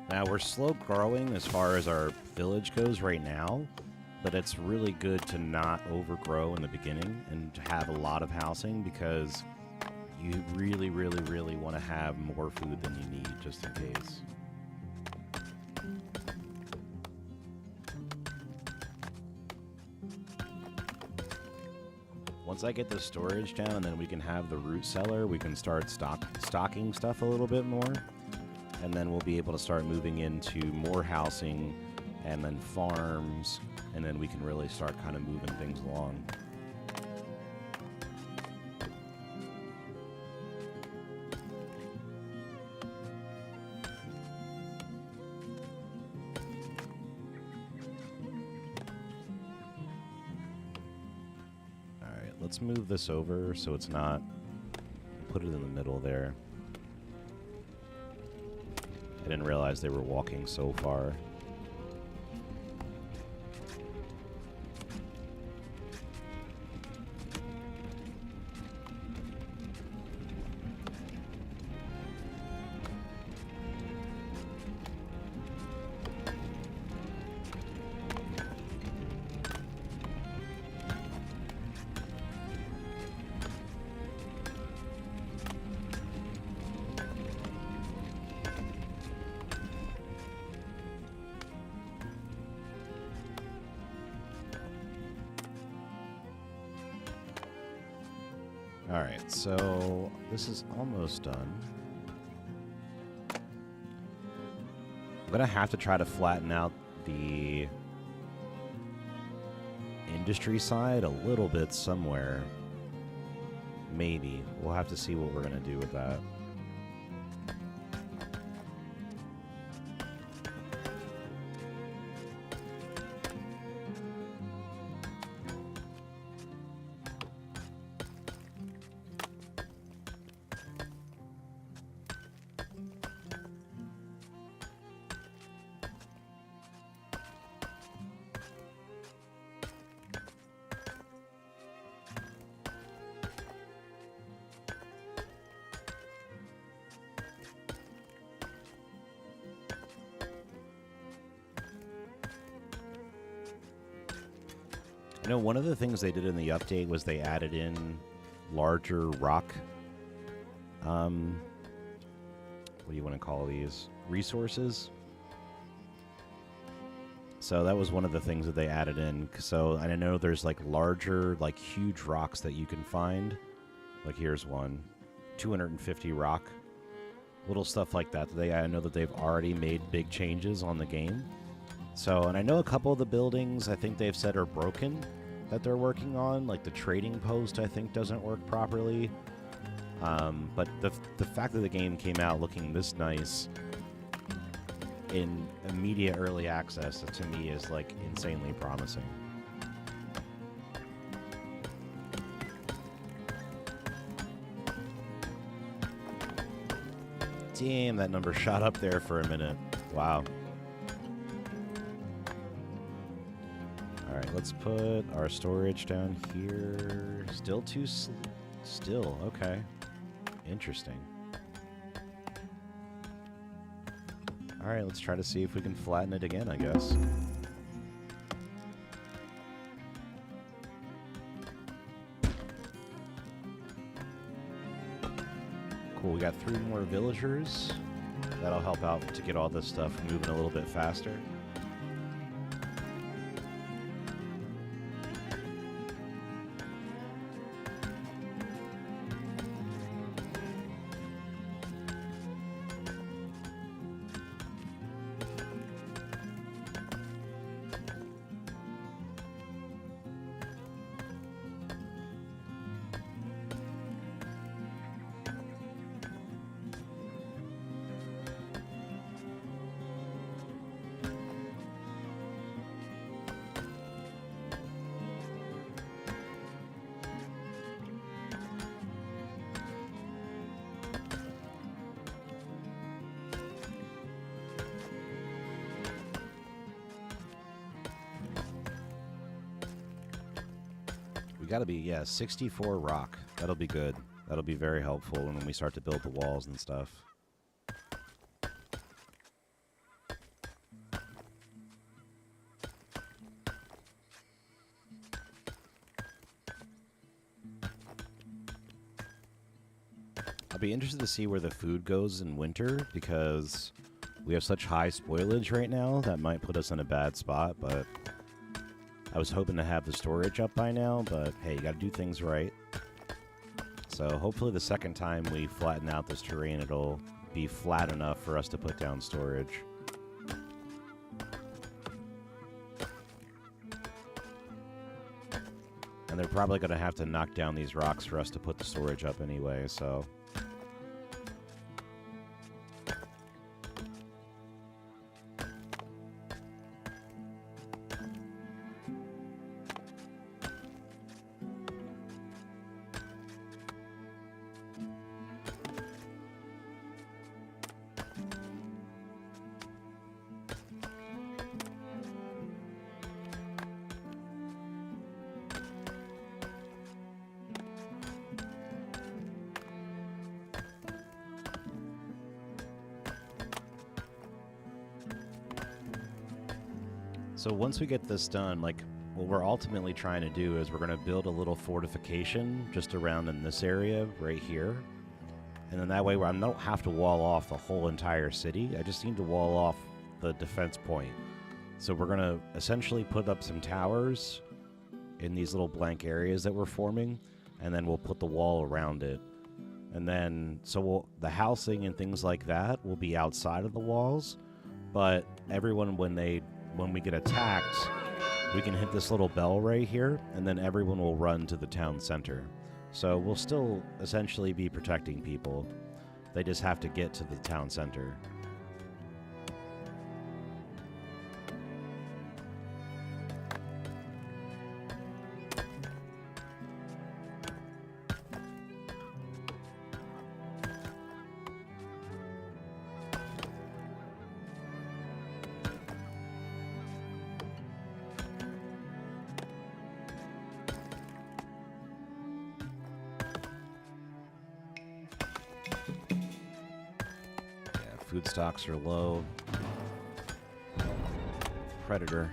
Now, we're slow growing as far as our village goes right now, but it's really good to not overgrow in the beginning and to have a lot of housing, because you really, really, really want to have more food than you need, just in case. Once I get the storage down and then we can have the root cellar, we can start stocking stuff a little bit more. And then we'll be able to start moving into more housing and then farms. And then we can really start kind of moving things along. Let's move this over so it's not... Put it in the middle there. I didn't realize they were walking so far. Alright, so this is almost done. I'm going to have to try to flatten out the industry side a little bit somewhere. Maybe. We'll have to see what we're going to do with that. You know, one of the things they did in the update was they added in larger rock, what do you want to call these? Resources. So that was one of the things that they added in. So I know there's like larger, like huge rocks that you can find. Like here's one, 250 rock. Little stuff like that. I know that they've already made big changes on the game. So, and I know a couple of the buildings I think they've said are broken that they're working on. Like the trading post I think doesn't work properly. But the fact that the game came out looking this nice in immediate early access, to me is like insanely promising. Damn, that number shot up there for a minute. Wow. Alright, let's put our storage down here. Still too still, okay. Interesting. Alright, let's try to see if we can flatten it again, I guess. Cool, we got 3 more villagers. That'll help out to get all this stuff moving a little bit faster. Gotta be, yeah, 64 rock. That'll be good. That'll be very helpful when we start to build the walls and stuff. I'll be interested to see where the food goes in winter, because we have such high spoilage right now that might put us in a bad spot, but I was hoping to have the storage up by now, but hey, you gotta do things right. So hopefully the second time we flatten out this terrain, it'll be flat enough for us to put down storage. And they're probably gonna have to knock down these rocks for us to put the storage up anyway, so... So once we get this done, like, what we're ultimately trying to do is we're going to build a little fortification just around in this area right here. And then that way I don't have to wall off the whole entire city. I just need to wall off the defense point. So we're going to essentially put up some towers in these little blank areas that we're forming, and then we'll put the wall around it. And then, so the housing and things like that will be outside of the walls, but everyone, when we get attacked, we can hit this little bell right here, and then everyone will run to the town center. So we'll still essentially be protecting people. They just have to get to the town center. Food stocks are low. Predator.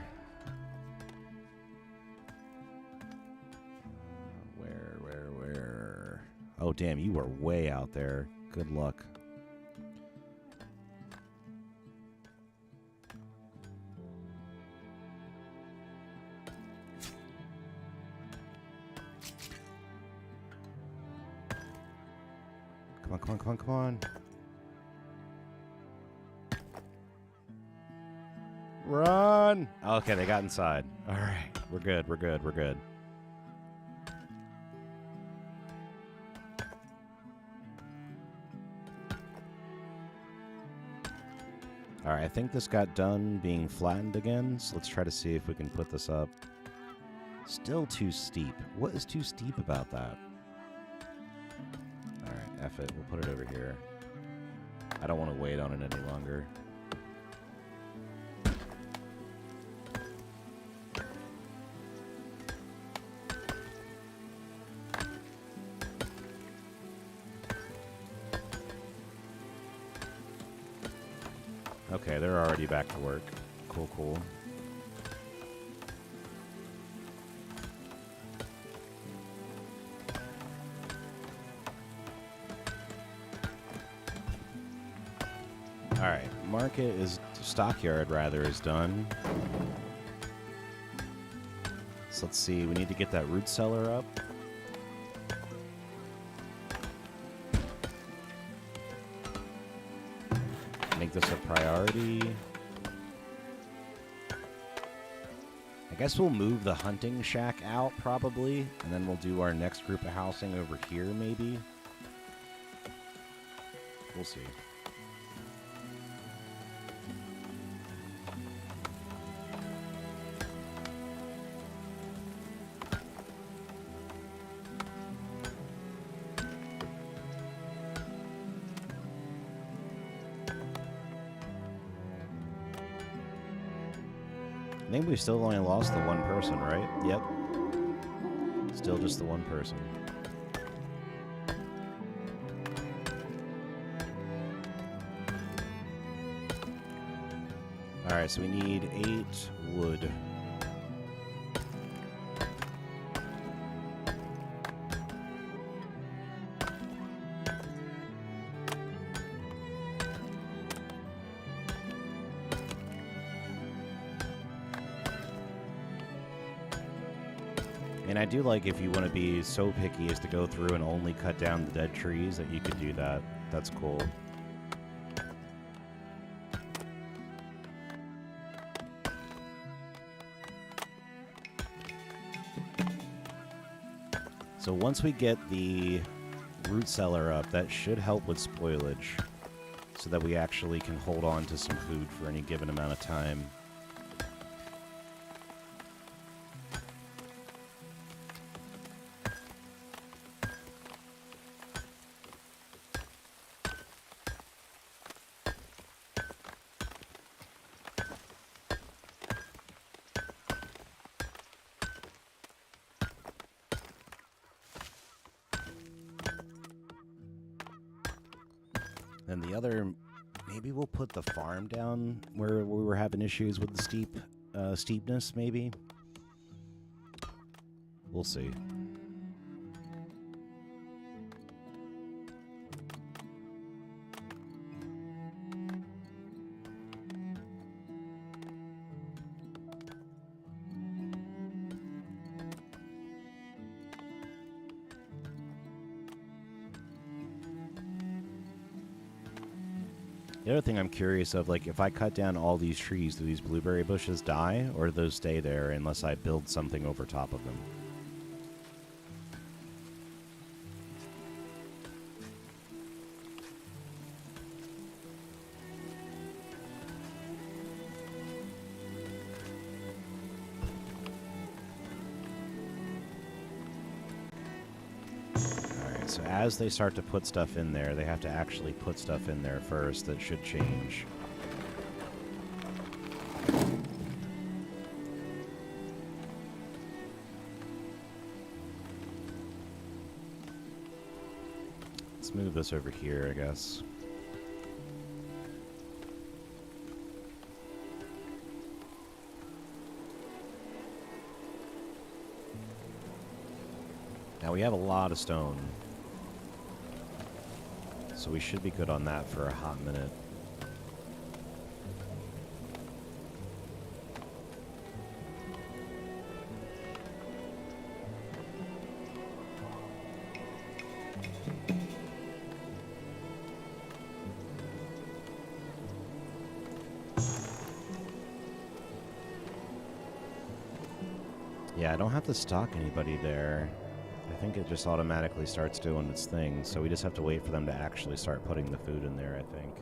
Where? Oh, damn, you are way out there. Good luck. Come on. Run! Okay, they got inside. All right, we're good. Alright, I think this got done being flattened again, so let's try to see if we can put this up. Still too steep. What is too steep about that? Alright, F it. We'll put it over here. I don't want to wait on it any longer. Okay, they're already back to work. Cool, cool. Alright, stockyard rather, is done. So let's see, we need to get that root cellar up. Make this a priority. I guess we'll move the hunting shack out, probably, and then we'll do our next group of housing over here, maybe. We'll see. I think we still only lost the one person, right? Yep. Still just the one person. Alright, so we need 8 wood. And I do like if you want to be so picky as to go through and only cut down the dead trees that you could do that. That's cool. So once we get the root cellar up, that should help with spoilage so that we actually can hold on to some food for any given amount of time. Then the other, maybe we'll put the farm down where we were having issues with the steepness, maybe. We'll see. The other thing I'm curious of, like, if I cut down all these trees, do these blueberry bushes die, or do those stay there unless I build something over top of them? So as they start to put stuff in there, they have to actually put stuff in there first. That should change. Let's move this over here, I guess. Now we have a lot of stone. So we should be good on that for a hot minute. Yeah, I don't have to stock anybody there. I think it just automatically starts doing its thing, so we just have to wait for them to actually start putting the food in there, I think.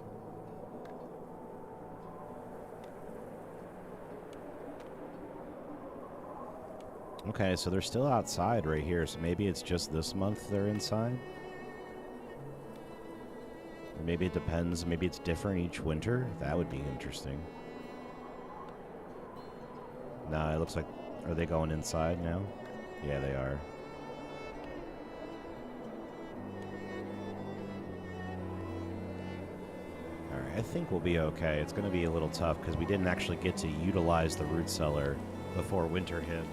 Okay, so they're still outside right here, so maybe it's just this month they're inside? Or maybe it depends. Maybe it's different each winter? That would be interesting. Nah, it looks like... Are they going inside now? Yeah, they are. Alright, I think we'll be okay. It's going to be a little tough because we didn't actually get to utilize the root cellar before winter hit.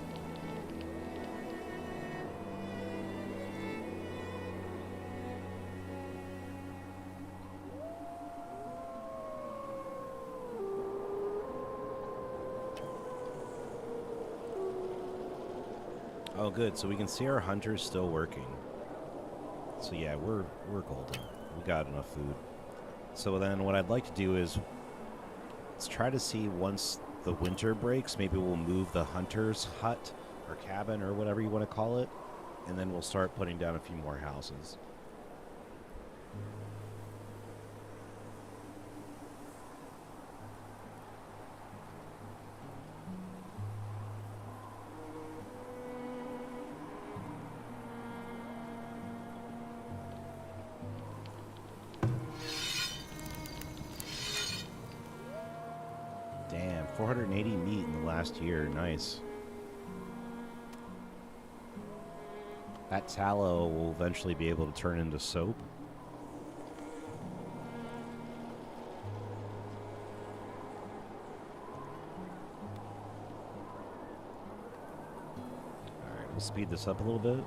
Oh, good. So we can see our hunters still working. So yeah, we're golden. We got enough food. So then what I'd like to do is let's try to see once the winter breaks, maybe we'll move the hunter's hut or cabin or whatever you want to call it, and then we'll start putting down a few more houses. Damn, 480 meat in the last year. Nice. That tallow will eventually be able to turn into soap. Alright, we'll speed this up a little bit.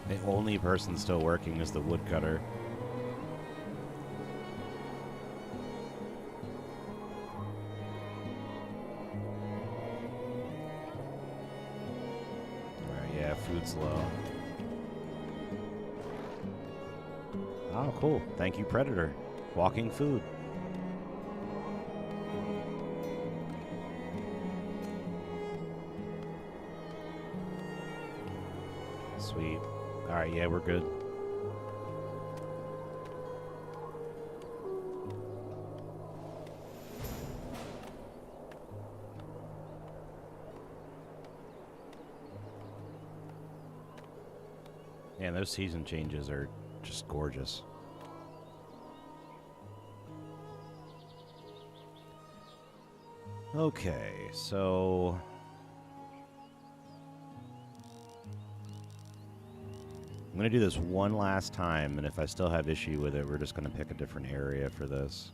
The only person still working is the woodcutter. Alright, yeah, food's low. Oh, cool. Thank you, Predator. Walking food. Sweet. Alright, yeah, we're good. Yeah, those season changes are just gorgeous. Okay, so... I'm going to do this one last time, and if I still have issue with it, we're just going to pick a different area for this.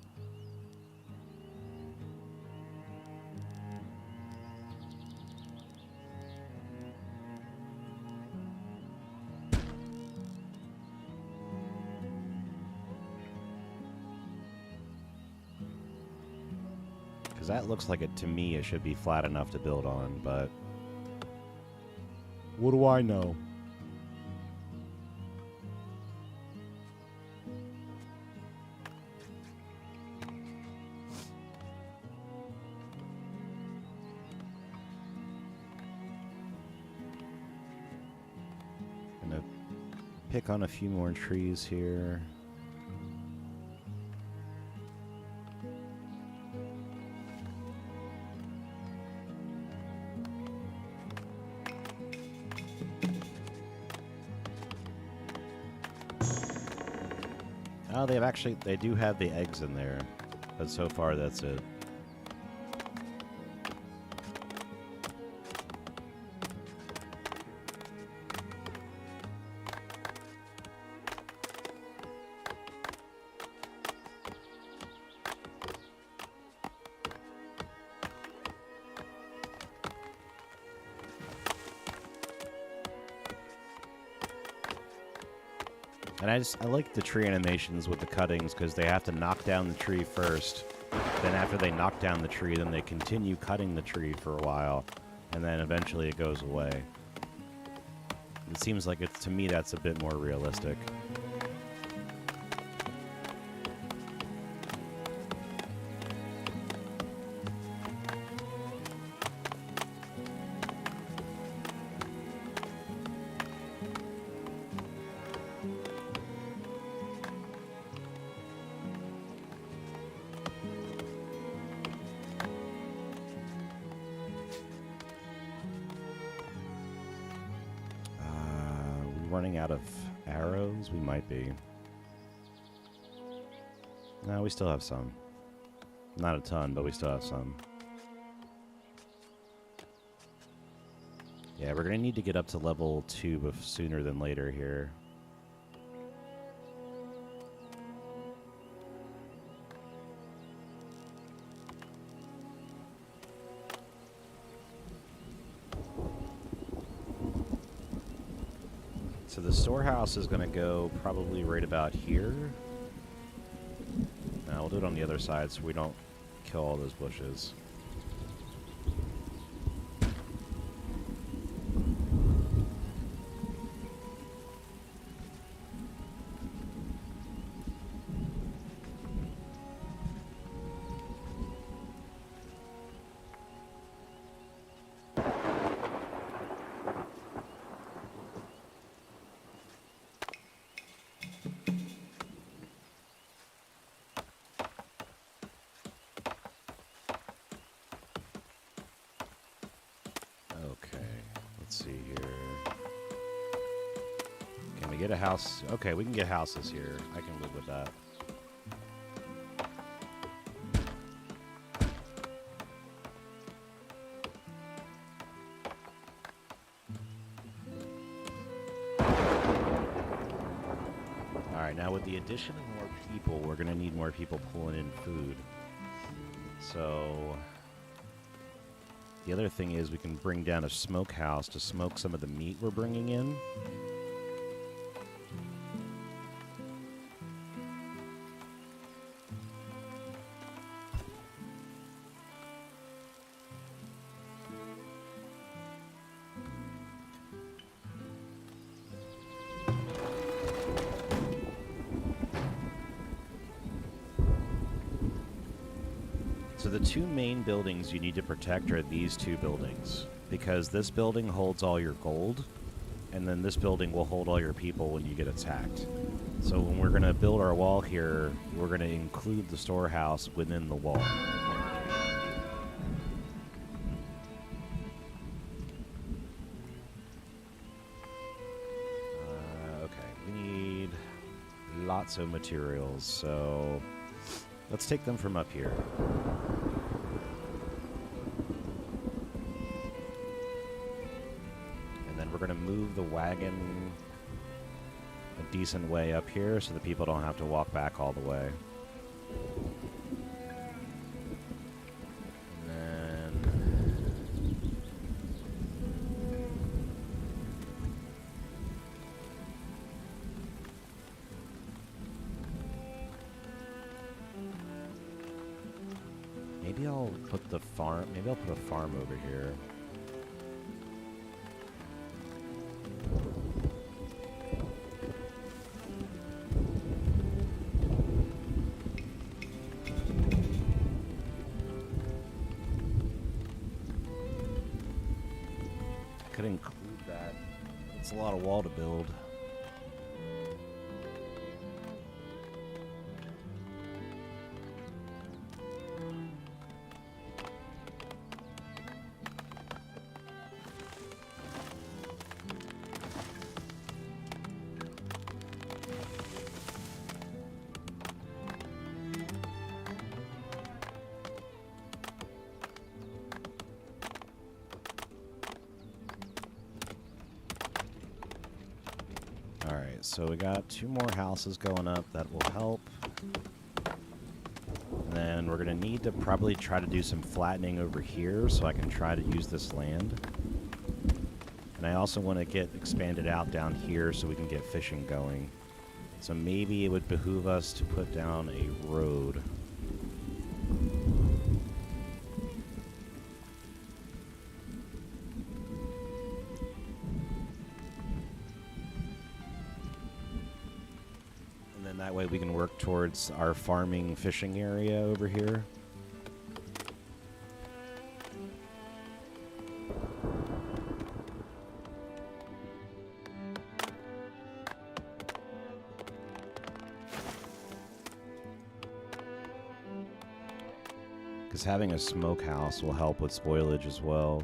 Because that looks like it, to me, it should be flat enough to build on, but... What do I know? Pick on a few more trees here. Oh, they do have the eggs in there, but so far that's it. And I like the tree animations with the cuttings because they have to knock down the tree first. Then after they knock down the tree, then they continue cutting the tree for a while. And then eventually it goes away. It seems like, to me, that's a bit more realistic. running out of arrows? We might be. No, we still have some. Not a ton, but we still have some. Yeah, we're going to need to get up to level 2 sooner than later here. So the storehouse is going to go probably right about here. Now we'll do it on the other side so we don't kill all those bushes. Get a house. Okay, we can get houses here. I can live with that. Alright, now with the addition of more people, we're going to need more people pulling in food. So the other thing is we can bring down a smokehouse to smoke some of the meat we're bringing in. So the two main buildings you need to protect are these two buildings, because this building holds all your gold, and then this building will hold all your people when you get attacked. So when we're going to build our wall here, we're going to include the storehouse within the wall. Okay, we need lots of materials, so let's take them from up here. And then we're going to move the wagon a decent way up here so the people don't have to walk back all the way. And then maybe I'll put the farm, maybe I'll put a farm over here. Could include that. It's a lot of wall to build. Alright, so we got 2 more houses going up. That will help. And then we're going to need to probably try to do some flattening over here so I can try to use this land. And I also want to get expanded out down here so we can get fishing going. So maybe it would behoove us to put down a road. That way we can work towards our farming fishing area over here. Because having a smokehouse will help with spoilage as well.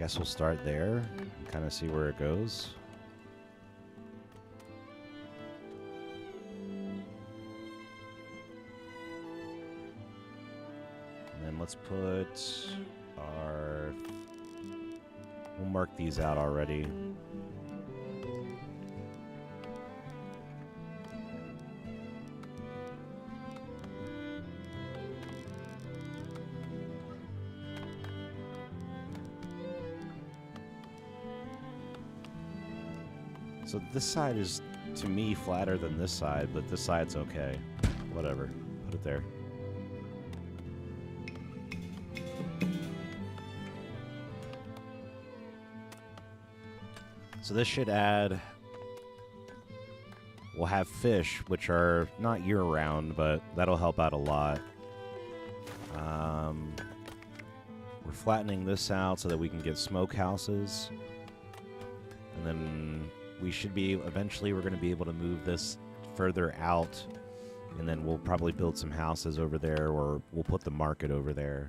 guess we'll start there and kind of see where it goes. And then let's put our... We'll mark these out already. So this side is, to me, flatter than this side, but this side's okay. Whatever. Put it there. So this should add... We'll have fish, which are not year-round, but that'll help out a lot. We're flattening this out so that we can get smokehouses. And then... we should be, eventually we're going to be able to move this further out, and then we'll probably build some houses over there, or we'll put the market over there.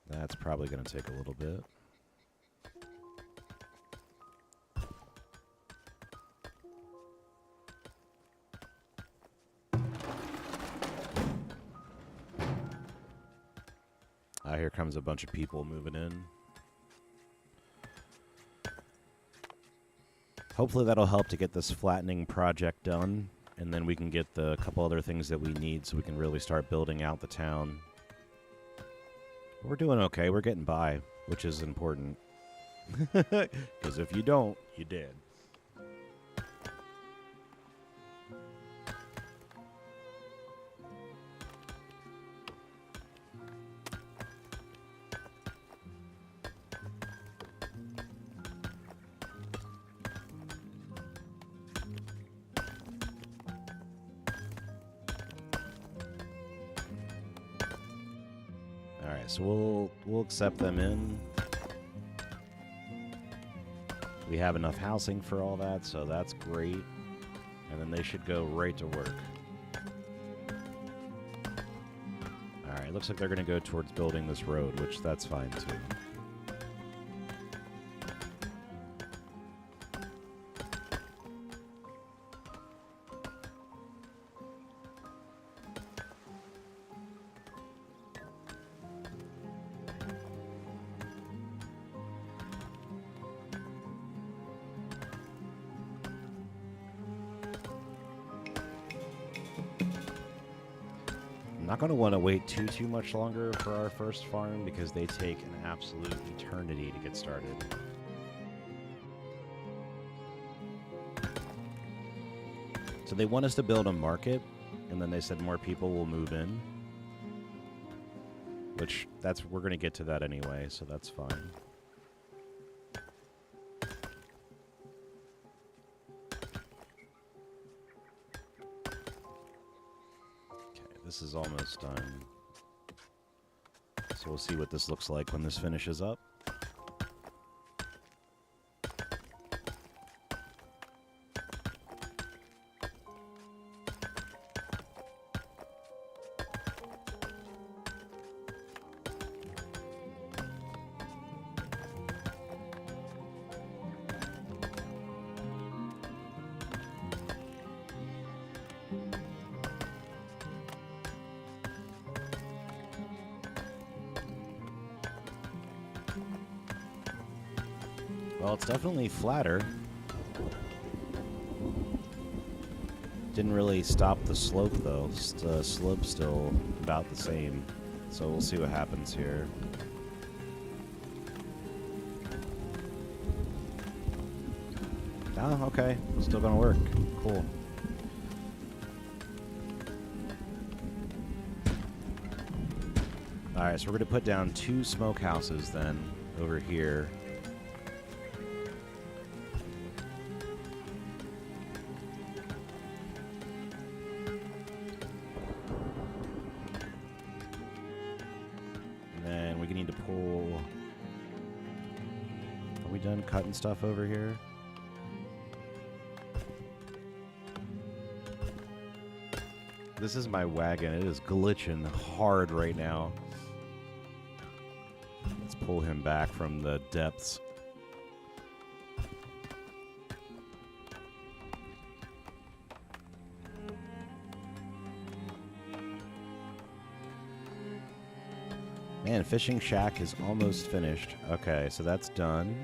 That's probably going to take a little bit. Here comes a bunch of people moving in. Hopefully that'll help to get this flattening project done, and then we can get the couple other things that we need so we can really start building out the town. We're doing okay. We're getting by, which is important. Because if you don't, you did. So we'll accept them in. We have enough housing for all that, so that's great. And then they should go right to work. Alright, looks like they're going to go towards building this road, which that's fine too. Not going to want to wait too much longer for our first farm because they take an absolute eternity to get started. So they want us to build a market, and then they said more people will move in, which we're going to get to that anyway, so that's fine. This is almost done. So we'll see what this looks like when this finishes up. Well, it's definitely flatter. Didn't really stop the slope, though. The slope's still about the same. So we'll see what happens here. Oh, okay. Still gonna work. Cool. Alright, so we're gonna put down 2 smokehouses then over here. Cutting stuff over here. This is my wagon. It is glitching hard right now. Let's pull him back from the depths. Man, Fishing Shack is almost finished. Okay, so that's done.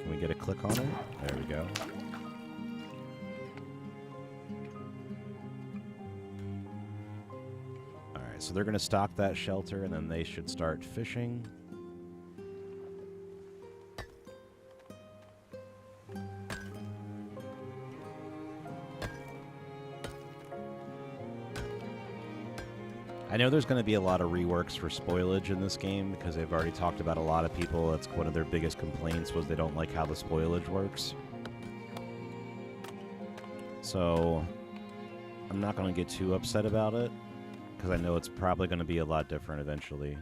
Can we get a click on it? There we go. Alright, so they're going to stock that shelter, and then they should start fishing. I know there's going to be a lot of reworks for spoilage in this game because they've already talked about a lot of people. That's one of their biggest complaints was they don't like how the spoilage works. So I'm not going to get too upset about it because I know it's probably going to be a lot different eventually.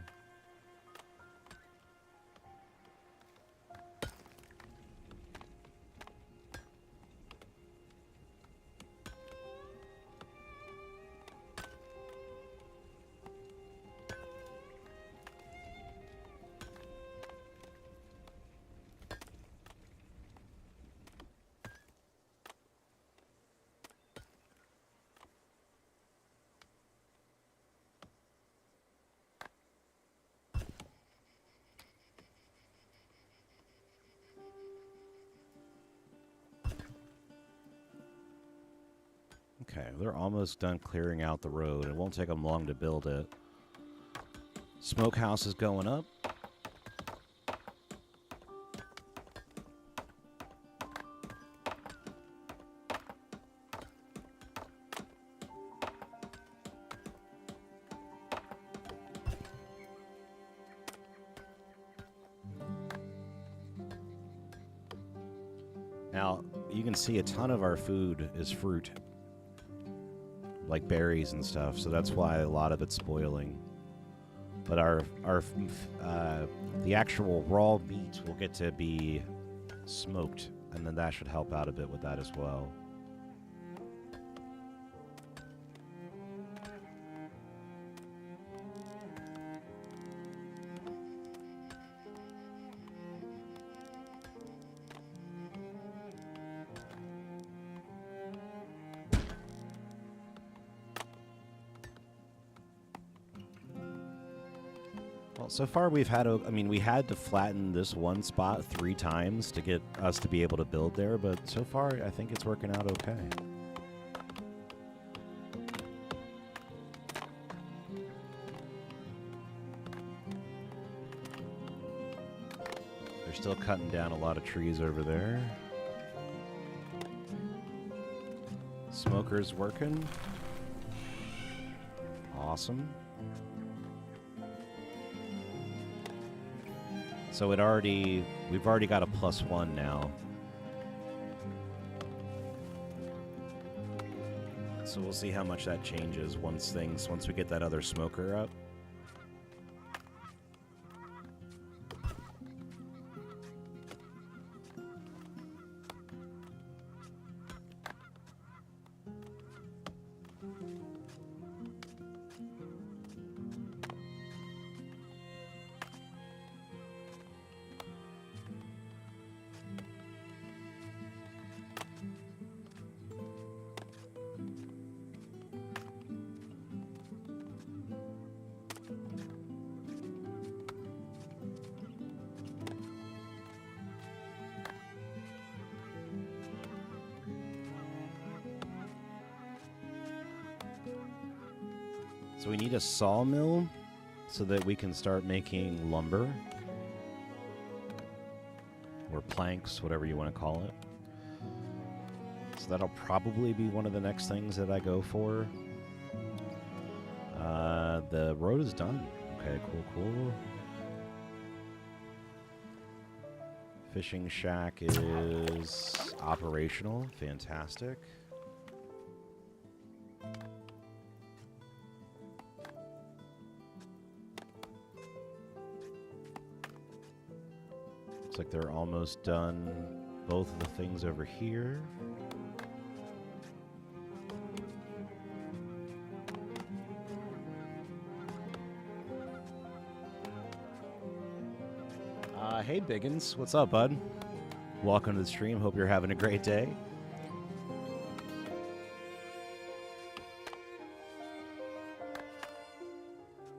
Okay, they're almost done clearing out the road. It won't take them long to build it. Smokehouse is going up. Now, you can see a ton of our food is fruit. Like berries and stuff, so that's why a lot of it's spoiling. But the actual raw meat will get to be smoked, and then that should help out a bit with that as well. So far we've had, we had to flatten this one spot 3 times to get us to be able to build there, but so far I think it's working out okay. They're still cutting down a lot of trees over there. Smoker's working. Awesome. So we've already got a +1 now. So we'll see how much that changes once we get that other smoker up. So we need a sawmill so that we can start making lumber. Or planks, whatever you want to call it. So that'll probably be one of the next things that I go for. The road is done. Okay, cool. Fishing shack is operational. Fantastic. Looks like they're almost done both of the things over here. Hey, Biggins. What's up, bud? Welcome to the stream. Hope you're having a great day.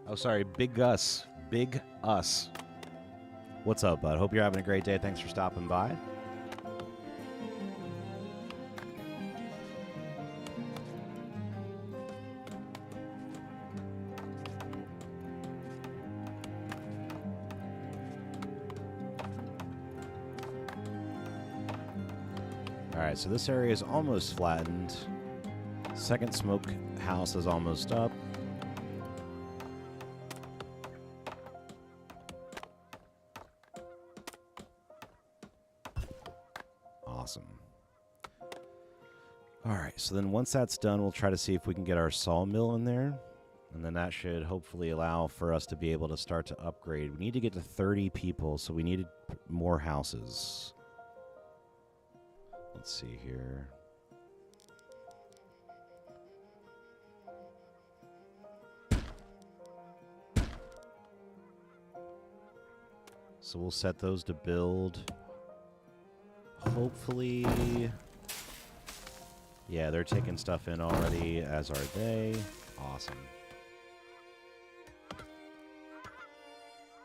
Oh, sorry. Big Gus. Big Us. What's up, bud? Hope you're having a great day. Thanks for stopping by. Alright, so this area is almost flattened. Second smoke house is almost up. Awesome. Alright, so then once that's done, we'll try to see if we can get our sawmill in there. And then that should hopefully allow for us to be able to start to upgrade. We need to get to 30 people, so we needed more houses. Let's see here. So we'll set those to build. Hopefully... Yeah, they're taking stuff in already, as are they. Awesome.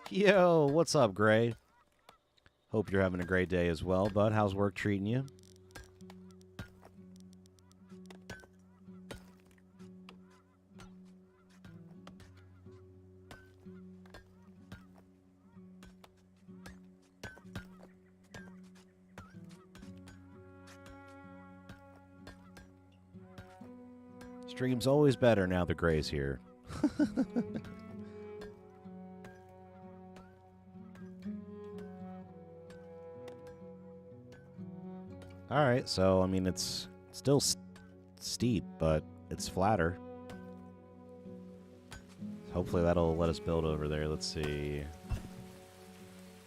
Yo, what's up, Gray? Hope you're having a great day as well, bud. How's work treating you? Stream's always better now the Gray's here. Alright, so, I mean, it's still steep, but it's flatter. Hopefully that'll let us build over there. Let's see.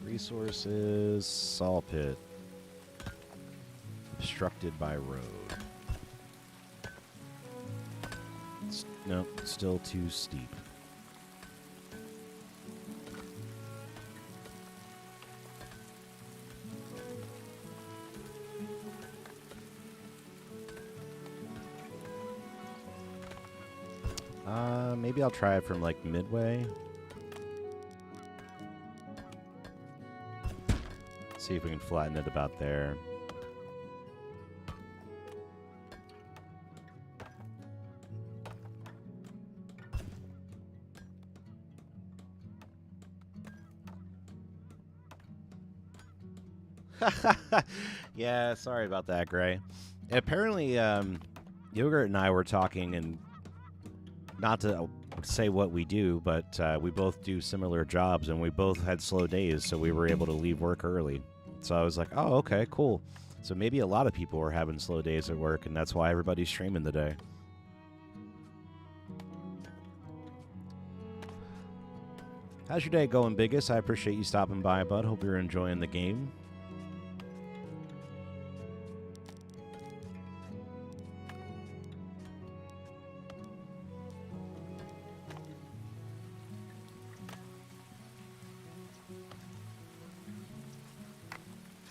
Resources, saw pit. Obstructed by road. Nope, still too steep. Maybe I'll try it from, like, midway. See if we can flatten it about there. Yeah, sorry about that, Gray. Apparently, Yogurt and I were talking, and not to say what we do, but we both do similar jobs, and we both had slow days, so we were able to leave work early. So I was like, oh, okay, cool. So maybe a lot of people were having slow days at work, and that's why everybody's streaming today. How's your day going, Biggest? I appreciate you stopping by, bud. Hope you're enjoying the game.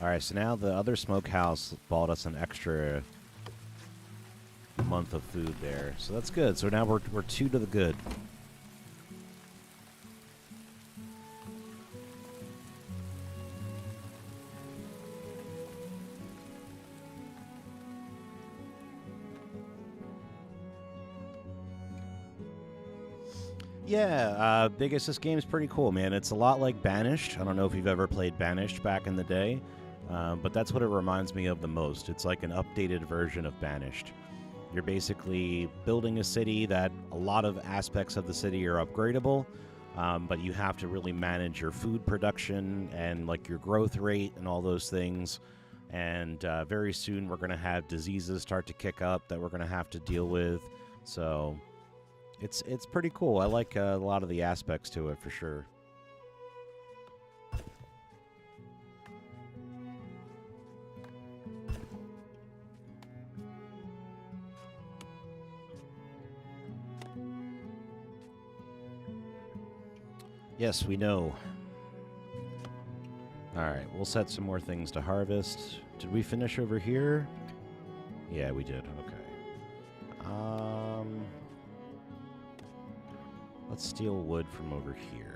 All right, so now the other smokehouse bought us an extra month of food there, so that's good. So now we're 2 to the good. Yeah, Biggest, this game's pretty cool, man. It's a lot like Banished. I don't know if you've ever played Banished back in the day. But that's what it reminds me of the most. It's like an updated version of Banished. You're basically building a city that a lot of aspects of the city are upgradable, but you have to really manage your food production and like your growth rate and all those things. And very soon we're going to have diseases start to kick up that we're going to have to deal with. So it's pretty cool. I like a lot of the aspects to it for sure. Yes, we know. Alright, we'll set some more things to harvest. Did we finish over here? Yeah, we did. Okay. Let's steal wood from over here.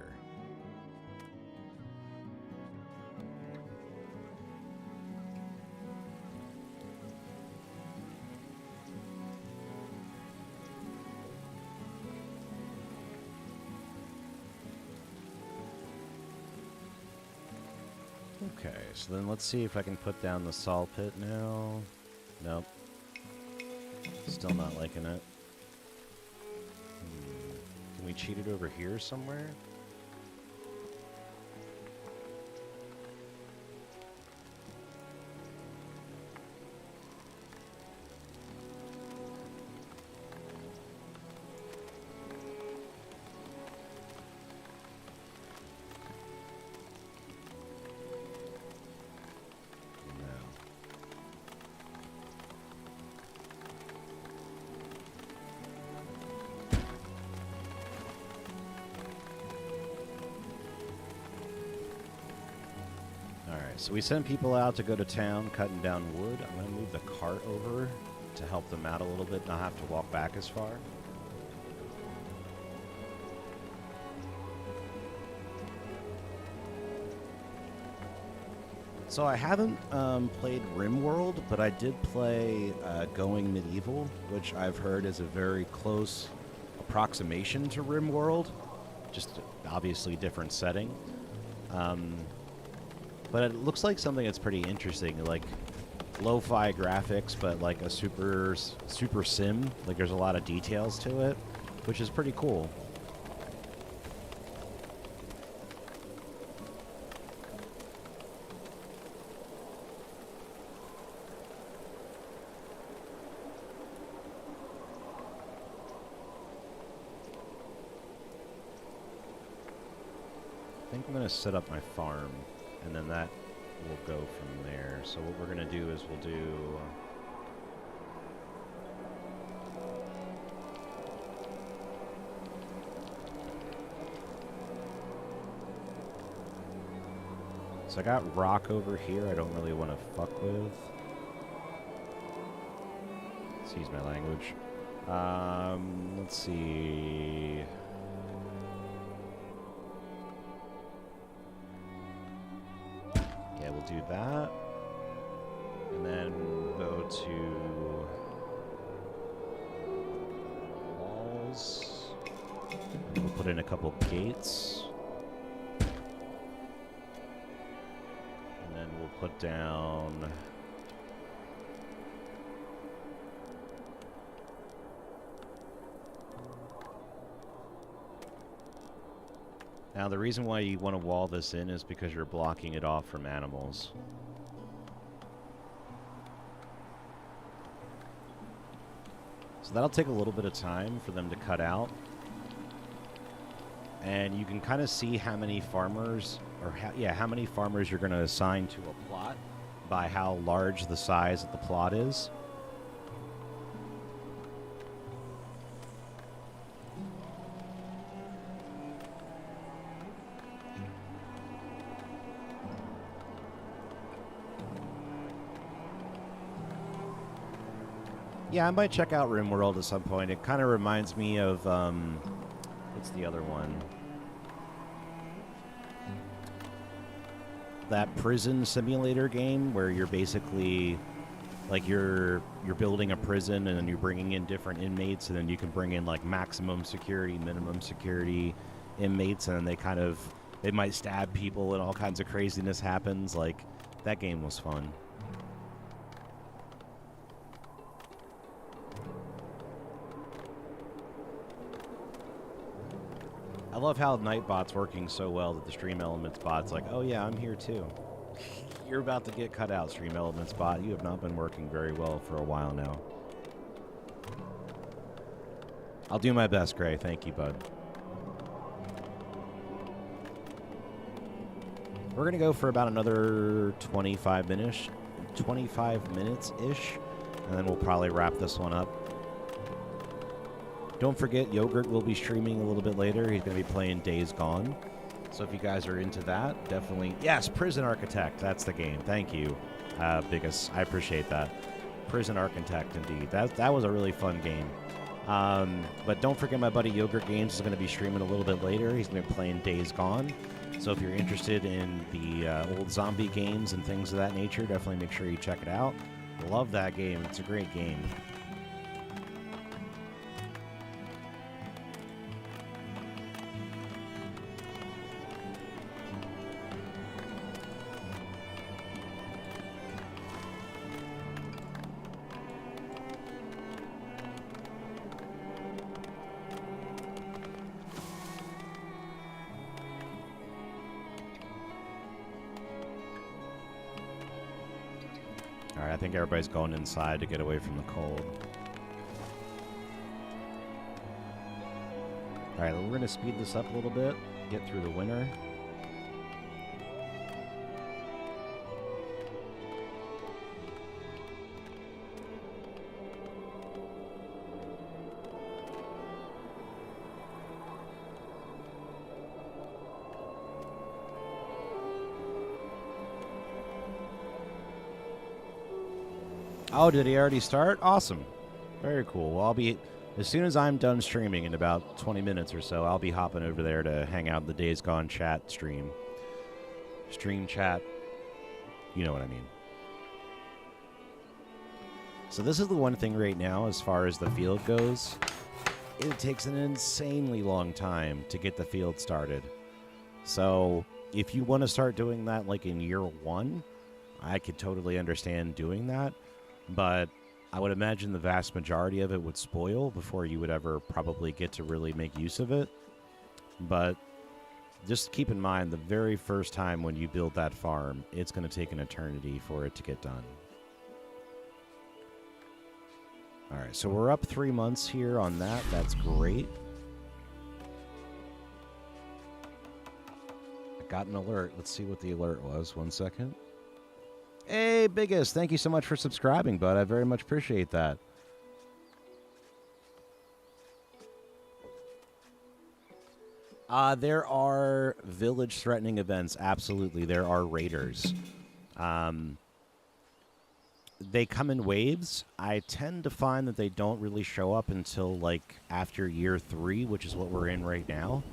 Okay, so then let's see if I can put down the saw pit now. Nope. Still not liking it. Can we cheat it over here somewhere? So we sent people out to go to town cutting down wood. I'm going to move the cart over to help them out a little bit, not have to walk back as far. So I haven't played RimWorld, but I did play Going Medieval, which I've heard is a very close approximation to RimWorld, just obviously different setting. But it looks like something that's pretty interesting, like lo-fi graphics, but like a super sim. Like there's a lot of details to it, which is pretty cool. I think I'm going to set up my farm. And then that will go from there. So what we're going to do is we'll do... So I got rock over here I don't really want to fuck with. Excuse my language. Let's see... We'll do that, and then we'll go to walls, and we'll put in a couple gates, and then we'll put down now, the reason why you want to wall this in is because you're blocking it off from animals. So that'll take a little bit of time for them to cut out. And you can kind of see how many farmers, or how many farmers you're going to assign to a plot by how large the size of the plot is. Yeah, I might check out RimWorld at some point. It kind of reminds me of, what's the other one? That prison simulator game where you're basically, like, you're building a prison and then you're bringing in different inmates, and then you can bring in, like, maximum security, minimum security inmates, and then they might stab people and all kinds of craziness happens. Like, that game was fun. I love how Nightbot's working so well that the Stream Elements bot's like, oh yeah, I'm here too. You're about to get cut out, Stream Elements bot. You have not been working very well for a while now. I'll do my best, Gray. Thank you, bud. We're going to go for about another 25 minutes-ish, and then we'll probably wrap this one up. Don't forget, Yogurt will be streaming a little bit later. He's going to be playing Days Gone. So if you guys are into that, definitely... Yes, Prison Architect. That's the game. Thank you, Biggest. I appreciate that. Prison Architect, indeed. That was a really fun game. But don't forget my buddy Yogurt Games is going to be streaming a little bit later. He's going to be playing Days Gone. So if you're interested in the old zombie games and things of that nature, definitely make sure you check it out. Love that game. It's a great game. Alright, I think everybody's going inside to get away from the cold. Alright, we're going to speed this up a little bit, get through the winter. Oh, did he already start? Awesome. Very cool. Well, as soon as I'm done streaming in about 20 minutes or so, I'll be hopping over there to hang out in the Days Gone chat stream. Stream chat. You know what I mean. So this is the one thing right now, as far as the field goes. It takes an insanely long time to get the field started. So if you want to start doing that like in year one, I could totally understand doing that. But I would imagine the vast majority of it would spoil before you would ever probably get to really make use of it. But just keep in mind, the very first time when you build that farm, it's going to take an eternity for it to get done. All right, so we're up 3 months here on that. That's great. I got an alert. Let's see what the alert was. 1 second. Hey, Biggest, thank you so much for subscribing, bud. I very much appreciate that. There are village-threatening events. Absolutely, there are raiders. They come in waves. I tend to find that they don't really show up until, like, after year 3, which is what we're in right now.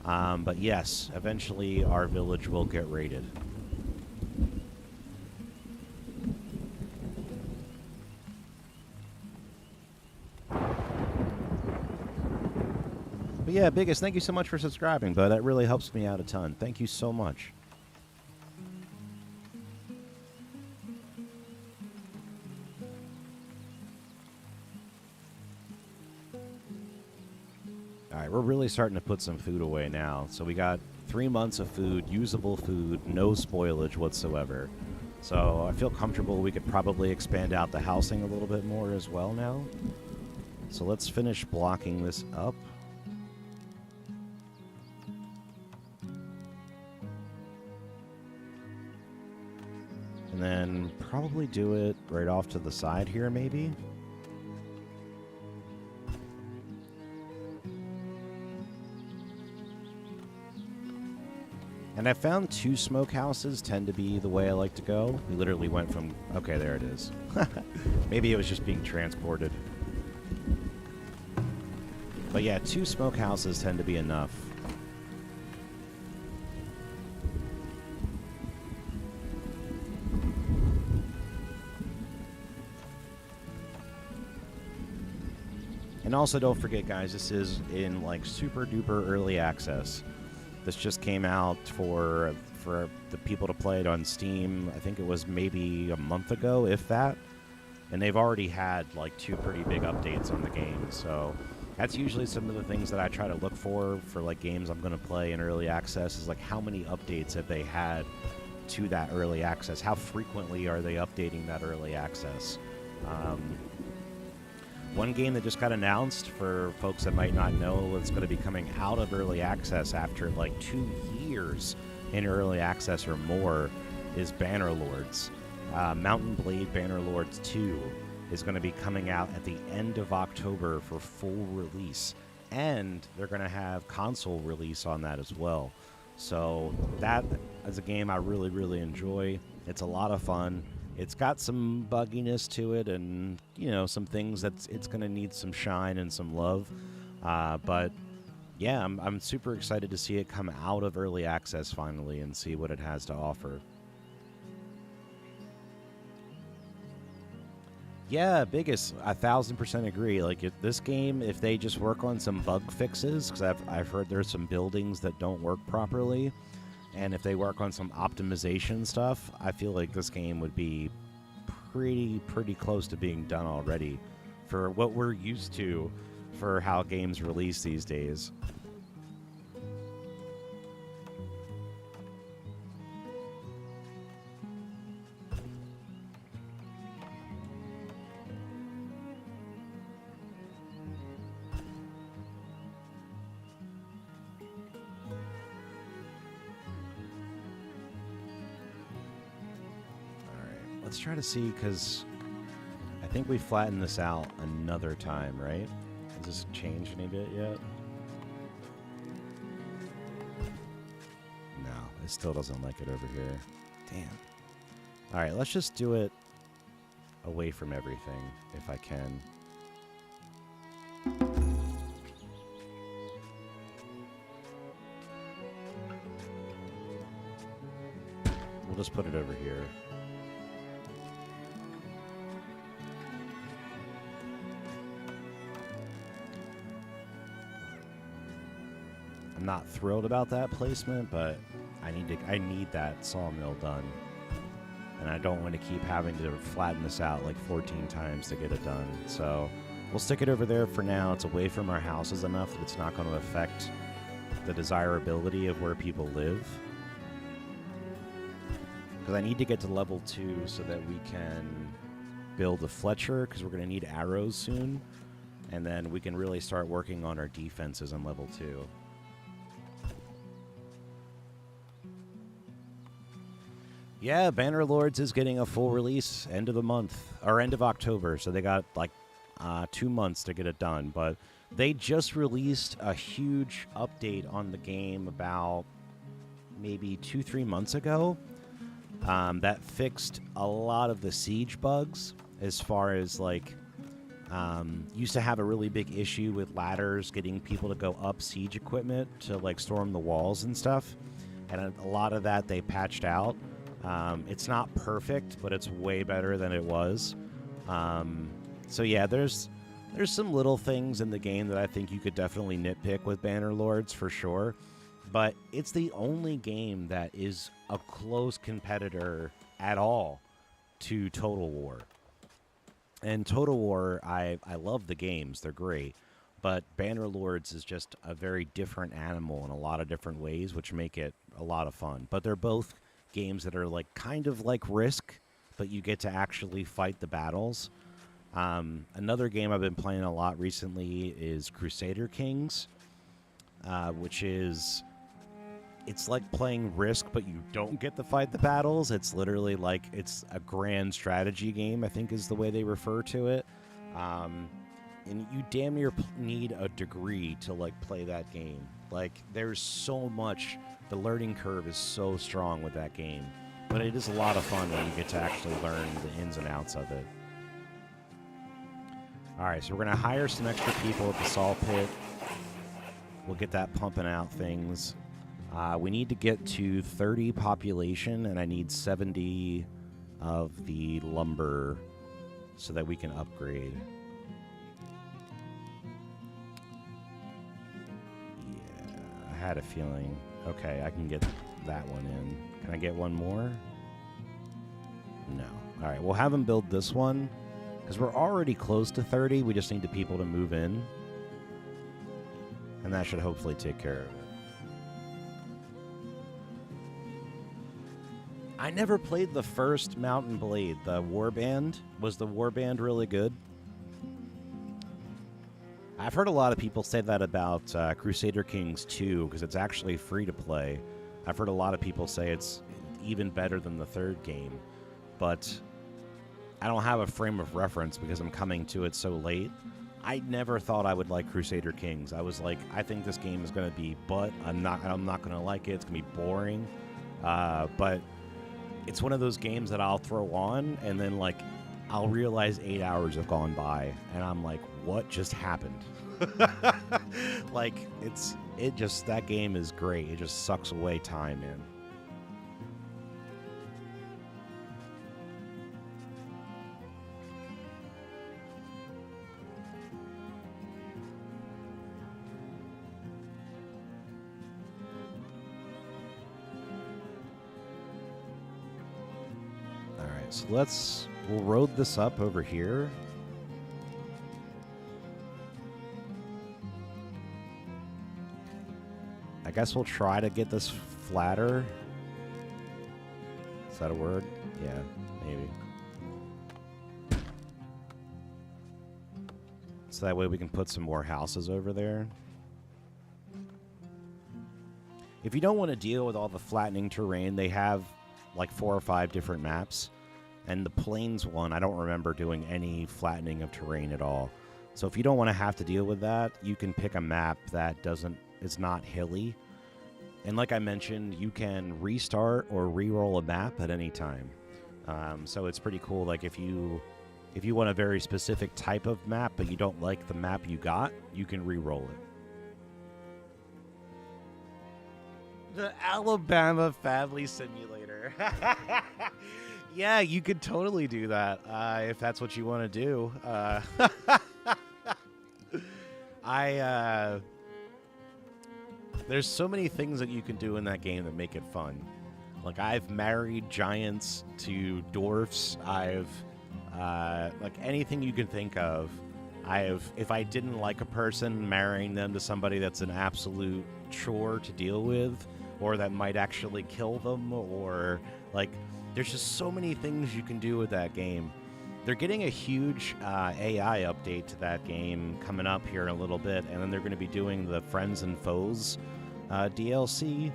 But yes, eventually our village will get raided. But yeah, Biggest, thank you so much for subscribing, bud. That really helps me out a ton. Thank you so much. All right, we're really starting to put some food away now. So we got 3 months of food, usable food, no spoilage whatsoever. So I feel comfortable we could probably expand out the housing a little bit more as well now. So let's finish blocking this up. And then probably do it right off to the side here, maybe. And I found 2 smokehouses tend to be the way I like to go. We literally went from... Okay, there it is. Maybe it was just being transported. But yeah, 2 smokehouses tend to be enough. And also don't forget, guys, this is in like super duper early access. This just came out for the people to play it on Steam. I think it was maybe a month ago, if that. And they've already had like 2 pretty big updates on the game. So that's usually some of the things that I try to look for like games I'm going to play in early access, is like how many updates have they had to that early access? How frequently are they updating that early access? One game that just got announced, for folks that might not know, it's going to be coming out of early access after like 2 years in early access or more, is Bannerlords. Mountain Blade Bannerlords 2 is going to be coming out at the end of October for full release. And they're going to have console release on that as well. So that is a game I really, really enjoy. It's a lot of fun. It's got some bugginess to it, and some things that it's going to need some shine and some love. But yeah, I'm super excited to see it come out of early access finally and see what it has to offer. Yeah, biggest 1,000% agree. Like this game, if they just work on some bug fixes, because I've heard there's some buildings that don't work properly, and if they work on some optimization stuff, I feel like this game would be pretty close to being done already for what we're used to for how games release these days. Let's try to see, because I think we flattened this out another time, right? Has this changed any bit yet? No, it still doesn't like it over here. Damn. All right, let's just do it away from everything, if I can. We'll just put it over here. I'm not thrilled about that placement, but I need that sawmill done. And I don't want to keep having to flatten this out like 14 times to get it done. So we'll stick it over there for now. It's away from our houses enough that it's not going to affect the desirability of where people live. Because I need to get to level 2 so that we can build a Fletcher, because we're going to need arrows soon. And then we can really start working on our defenses on level 2. Yeah, Bannerlords is getting a full release end of the month, or end of October, so they got like 2 months to get it done. But they just released a huge update on the game about maybe 2-3 months ago that fixed a lot of the siege bugs, as far as like used to have a really big issue with ladders getting people to go up siege equipment to like storm the walls and stuff, and a lot of that they patched out. It's not perfect, but it's way better than it was. So yeah, there's some little things in the game that I think you could definitely nitpick with Bannerlords for sure. But it's the only game that is a close competitor at all to Total War. And Total War, I love the games. They're great. But Bannerlords is just a very different animal in a lot of different ways, which make it a lot of fun. But they're both games that are like kind of like Risk, but you get to actually fight the battles. Another game I've been playing a lot recently is Crusader Kings, which is, it's like playing Risk, but you don't get to fight the battles. It's literally like, it's a grand strategy game, I think is the way they refer to it. And you damn near need a degree to like play that game. Like, there's so much. The learning curve is so strong with that game. But it is a lot of fun when you get to actually learn the ins and outs of it. Alright, so we're going to hire some extra people at the salt pit. We'll get that pumping out things. We need to get to 30 population, and I need 70 of the lumber so that we can upgrade. Yeah, I had a feeling. Okay, I can get that one in. Can I get one more? No. All right, we'll have them build this one, because we're already close to 30. We just need the people to move in. And that should hopefully take care of it. I never played the first Mountain Blade, the Warband. Was the Warband really good? I've heard a lot of people say that about Crusader Kings 2, because it's actually free to play. I've heard a lot of people say it's even better than the third game, but I don't have a frame of reference because I'm coming to it so late. I never thought I would like Crusader Kings. I was like, I think this game is going to be, but I'm not going to like it. It's going to be boring. But it's one of those games that I'll throw on, and then like I'll realize 8 hours have gone by, and I'm like, what just happened? Like that game is great. It just sucks away time, man. So we'll road this up over here. I guess we'll try to get this flatter. Is that a word? Yeah, maybe. So that way we can put some more houses over there. If you don't want to deal with all the flattening terrain, they have like 4 or 5 different maps. And the Plains one, I don't remember doing any flattening of terrain at all. So if you don't want to have to deal with that, you can pick a map that is not hilly. And like I mentioned, you can restart or re-roll a map at any time. So it's pretty cool. Like if you want a very specific type of map, but you don't like the map you got, you can re-roll it. The Alabama Family Simulator. Yeah, you could totally do that if that's what you want to do. There's so many things that you can do in that game that make it fun. Like, I've married giants to dwarfs. Like, anything you can think of. If I didn't like a person, marrying them to somebody that's an absolute chore to deal with, or that might actually kill them, or, like... There's just so many things you can do with that game. They're getting a huge AI update to that game coming up here in a little bit, and then they're going to be doing the Friends and Foes DLC,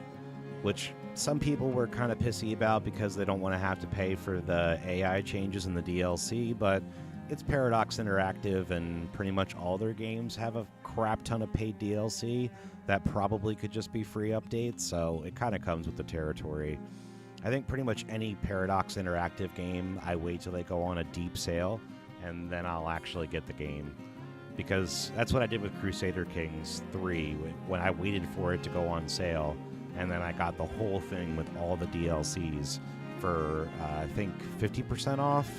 which some people were kind of pissy about because they don't want to have to pay for the AI changes in the DLC, but it's Paradox Interactive, and pretty much all their games have a crap ton of paid DLC that probably could just be free updates, so it kind of comes with the territory. I think pretty much any Paradox Interactive game, I wait till they go on a deep sale, and then I'll actually get the game. Because that's what I did with Crusader Kings 3, when I waited for it to go on sale, and then I got the whole thing with all the DLCs for, I think, 50% off.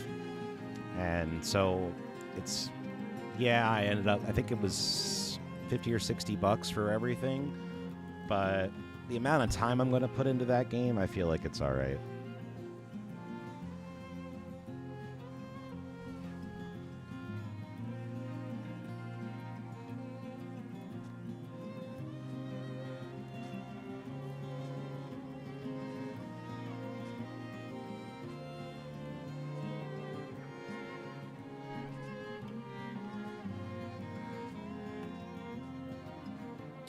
And so it's, yeah, I ended up, I think it was 50 or 60 bucks for everything, but... the amount of time I'm going to put into that game, I feel like it's all right.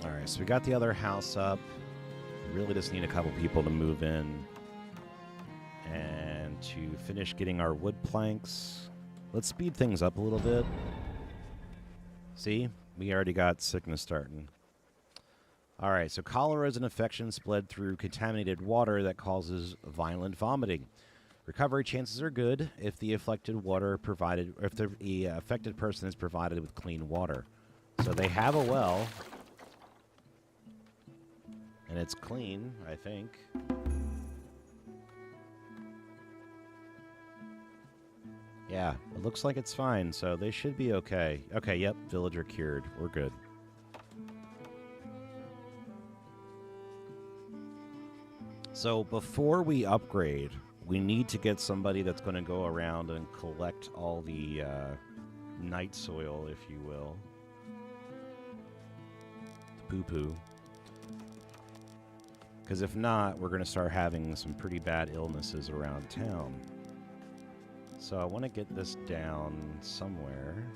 All right, so we got the other house up. Really just need a couple people to move in and to finish getting our wood planks. Let's speed things up a little bit. See, we already got sickness starting. All right, so cholera is an infection spread through contaminated water that causes violent vomiting. Recovery chances are good if the affected affected person is provided with clean water. So they have a well. And it's clean, I think. Yeah, it looks like it's fine, so they should be okay. Okay, yep, villager cured. We're good. So before we upgrade, we need to get somebody that's going to go around and collect all the night soil, if you will. The poo-poo. Because if not, we're going to start having some pretty bad illnesses around town. So I want to get this down somewhere.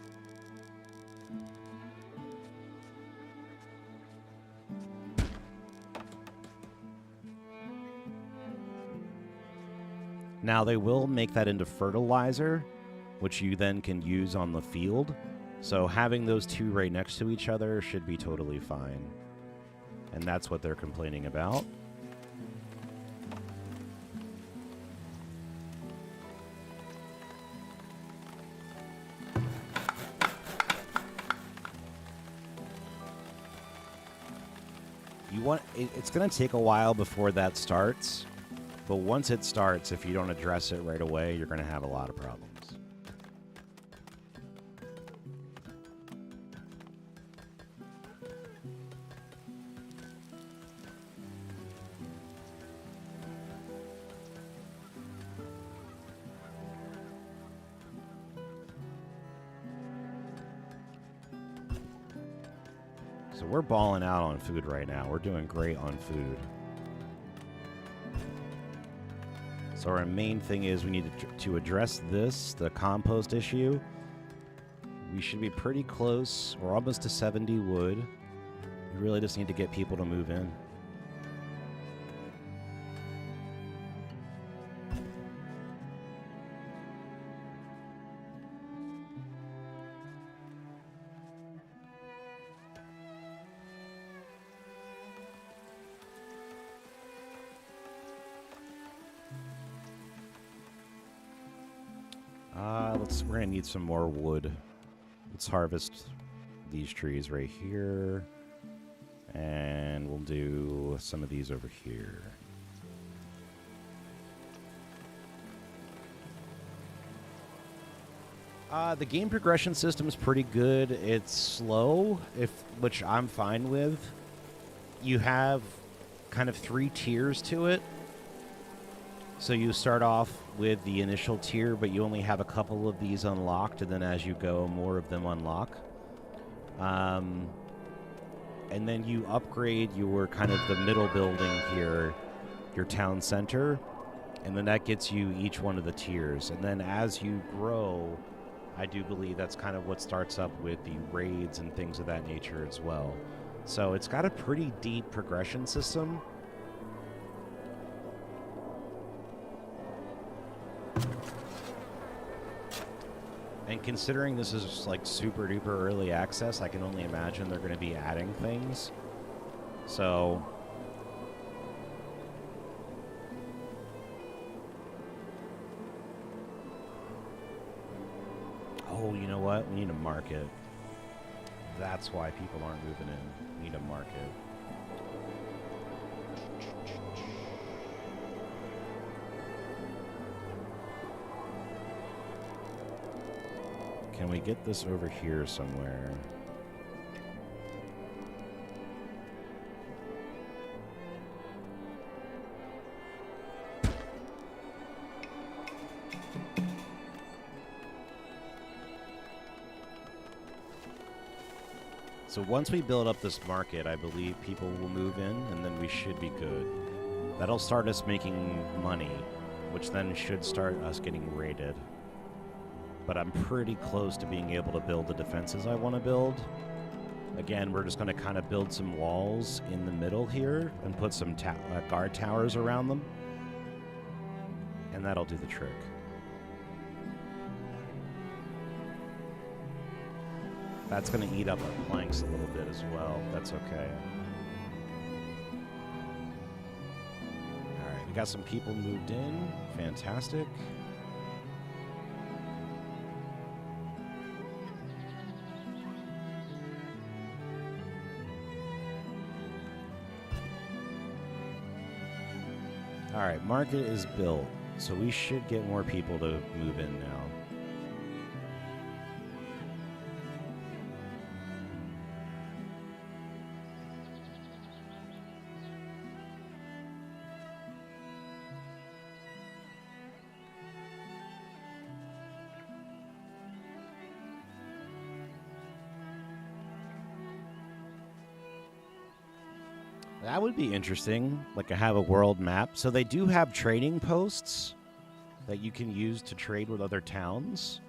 Now they will make that into fertilizer, which you then can use on the field. So having those two right next to each other should be totally fine. And that's what they're complaining about. It's going to take a while before that starts, but once it starts, if you don't address it right away, you're going to have a lot of problems. So we're balling out on food right now. We're doing great on food. So our main thing is we need to address this, the compost issue. We should be pretty close. We're almost to 70 wood. We really just need to get people to move in. We're gonna need some more wood. Let's harvest these trees right here. And we'll do some of these over here. The game progression system is pretty good. It's slow, which I'm fine with. You have kind of 3 tiers to it. So you start off with the initial tier, but you only have a couple of these unlocked, and then as you go, more of them unlock. And then you upgrade your kind of the middle building here, your town center, and then that gets you each one of the tiers. And then as you grow, I do believe that's kind of what starts up with the raids and things of that nature as well. So it's got a pretty deep progression system. And considering this is like super duper early access, I can only imagine they're going to be adding things. So oh, you know what? We need a market. That's why people aren't moving in. We need a market. Can we get this over here somewhere? So once we build up this market, I believe people will move in, and then we should be good. That'll start us making money, which then should start us getting raided. But I'm pretty close to being able to build the defenses I want to build. Again, we're just going to kind of build some walls in the middle here and put some guard towers around them. And that'll do the trick. That's going to eat up our planks a little bit as well. That's okay. All right, we got some people moved in. Fantastic. All right, market is built, so we should get more people to move in now. That would be interesting, like I have a world map. So they do have trading posts that you can use to trade with other towns.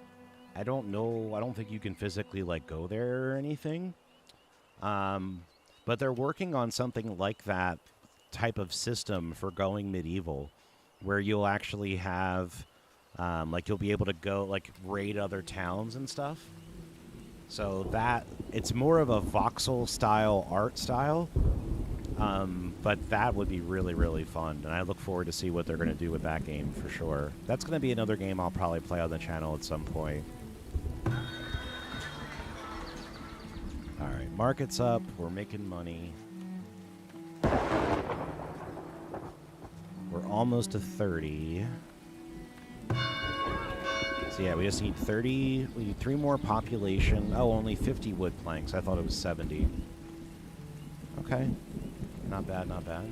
I don't know. I don't think you can physically like go there or anything. But they're working on something like that type of system for going medieval, where you'll actually have, like you'll be able to go like raid other towns and stuff. So that, it's more of a voxel style art style, but that would be really, really fun. And I look forward to see what they're going to do with that game for sure. That's going to be another game I'll probably play on the channel at some point. All right, market's up. We're making money. We're almost to 30. So yeah, we just need 30. We need 3 more population. Oh, only 50 wood planks. I thought it was 70. Okay. Not bad, not bad.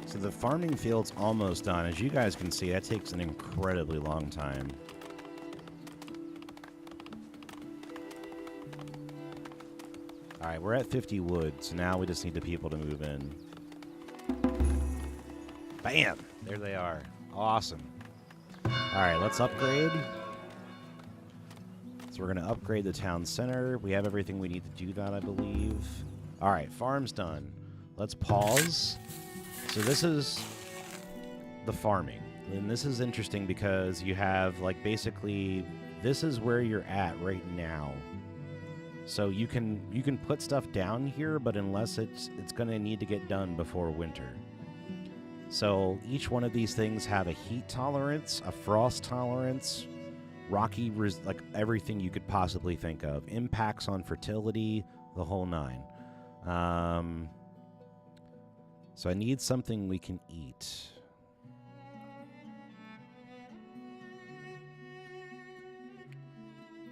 So the farming field's almost done. As you guys can see, that takes an incredibly long time. All right, we're at 50 wood, so now we just need the people to move in. Bam! There they are. Awesome. All right, let's upgrade. So we're going to upgrade the town center. We have everything we need to do that, I believe. All right, farm's done. Let's pause. So this is the farming. And this is interesting because you have, like, basically, this is where you're at right now. So you can put stuff down here, but unless it's going to need to get done before winter. So each one of these things have a heat tolerance, a frost tolerance, rocky, like everything you could possibly think of. Impacts on fertility, the whole nine. So I need something we can eat.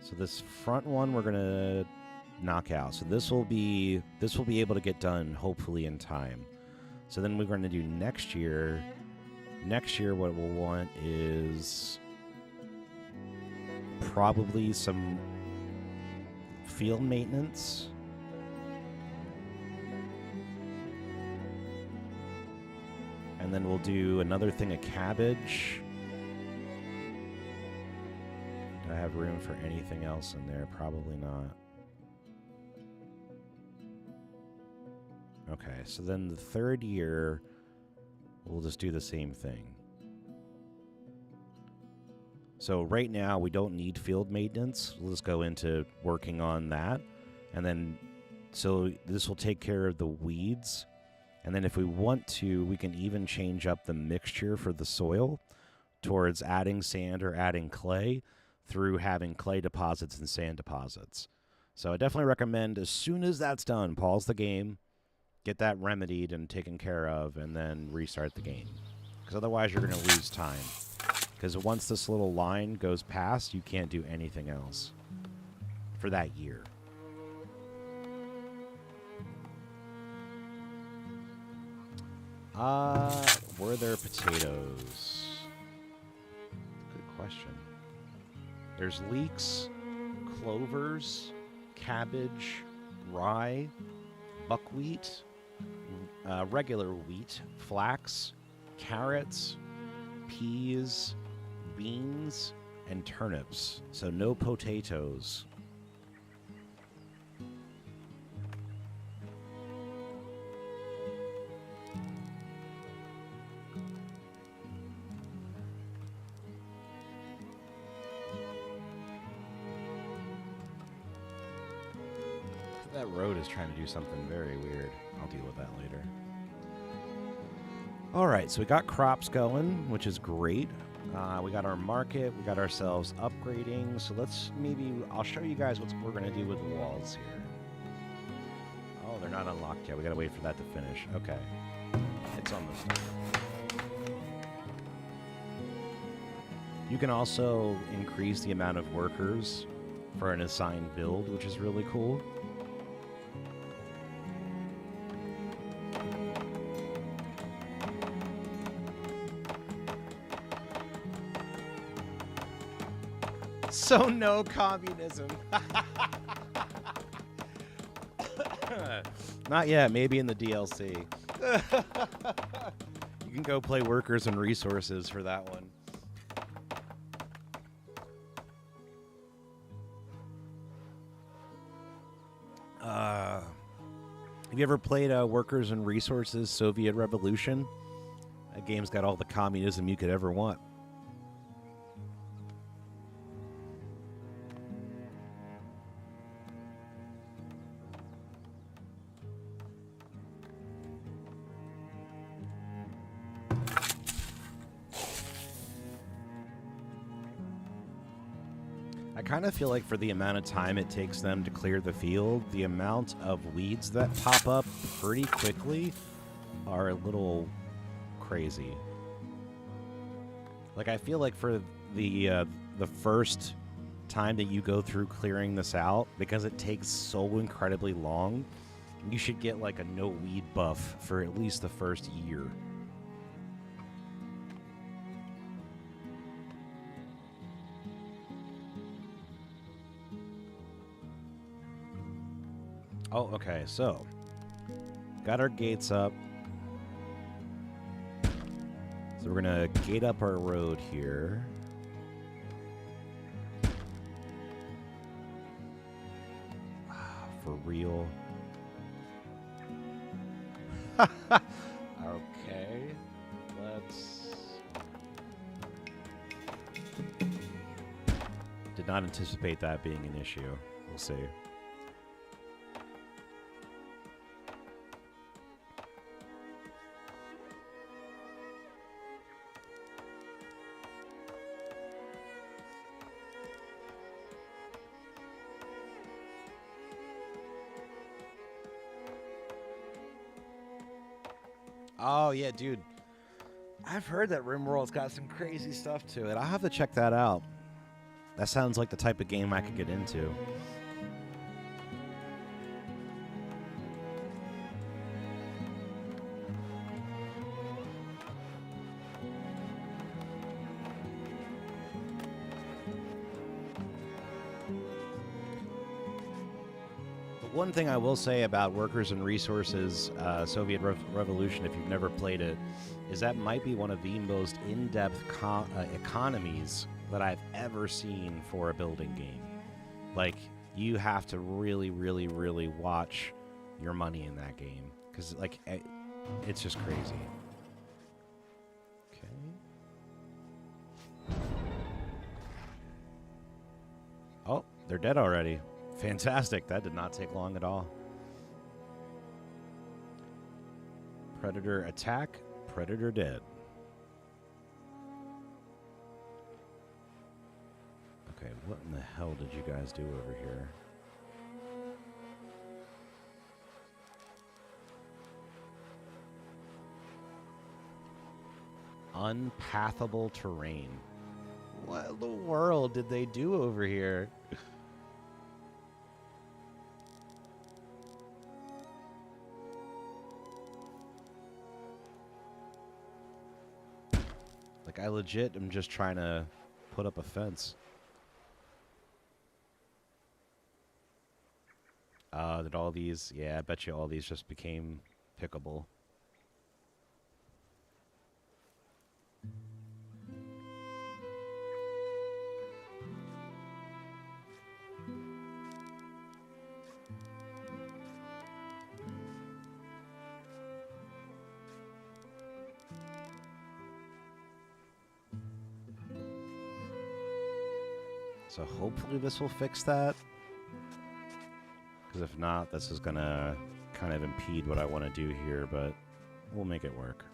So this front one we're gonna knock out. So this will be able to get done hopefully in time. So then we're going to do next year. Next year what we'll want is probably some field maintenance. And then we'll do another thing of cabbage. Do I have room for anything else in there? Probably not. Okay, so then the third year, we'll just do the same thing. So right now, we don't need field maintenance. We'll just go into working on that. And then, so this will take care of the weeds. And then if we want to, we can even change up the mixture for the soil towards adding sand or adding clay through having clay deposits and sand deposits. So I definitely recommend as soon as that's done, pause the game, get that remedied and taken care of, and then restart the game. Because otherwise you're going to lose time. Because once this little line goes past, you can't do anything else for that year. Were there potatoes? Good question. There's leeks, clovers, cabbage, rye, buckwheat, regular wheat, flax, carrots, peas, beans, and turnips. So no potatoes. That road is trying to do something very weird. I'll deal with that later. All right, so we got crops going, which is great. We got our market. We got ourselves upgrading. So I'll show you guys what we're going to do with the walls here. Oh, they're not unlocked yet. We got to wait for that to finish. Okay. It's almost done. You can also increase the amount of workers for an assigned build, which is really cool. So no communism. Not yet. Maybe in the DLC. You can go play Workers and Resources for that one. Have you ever played Workers and Resources Soviet Revolution? That game's got all the communism you could ever want. I kind of feel like for the amount of time it takes them to clear the field, the amount of weeds that pop up pretty quickly are a little crazy. Like, I feel like for the first time that you go through clearing this out, because it takes so incredibly long, you should get like a no weed buff for at least the first year. Oh, okay, so got our gates up. So we're gonna gate up our road here. For real. Okay, let's... Did not anticipate that being an issue. We'll see. Oh, yeah, dude. I've heard that RimWorld's got some crazy stuff to it. I'll have to check that out. That sounds like the type of game I could get into. One thing I will say about Workers and Resources Soviet Revolution, if you've never played it, is that might be one of the most in-depth economies that I've ever seen for a building game. Like, you have to really, really, really watch your money in that game, because, like, it's just crazy. Okay. Oh, they're dead already. Fantastic. That did not take long at all. Predator attack. Predator dead. Okay, what in the hell did you guys do over here? Unpathable terrain. What in the world did they do over here? Like, I legit am just trying to put up a fence. Did all these... Yeah, I bet you all these just became pickable. So hopefully this will fix that. Because if not, this is going to kind of impede what I want to do here, but we'll make it work.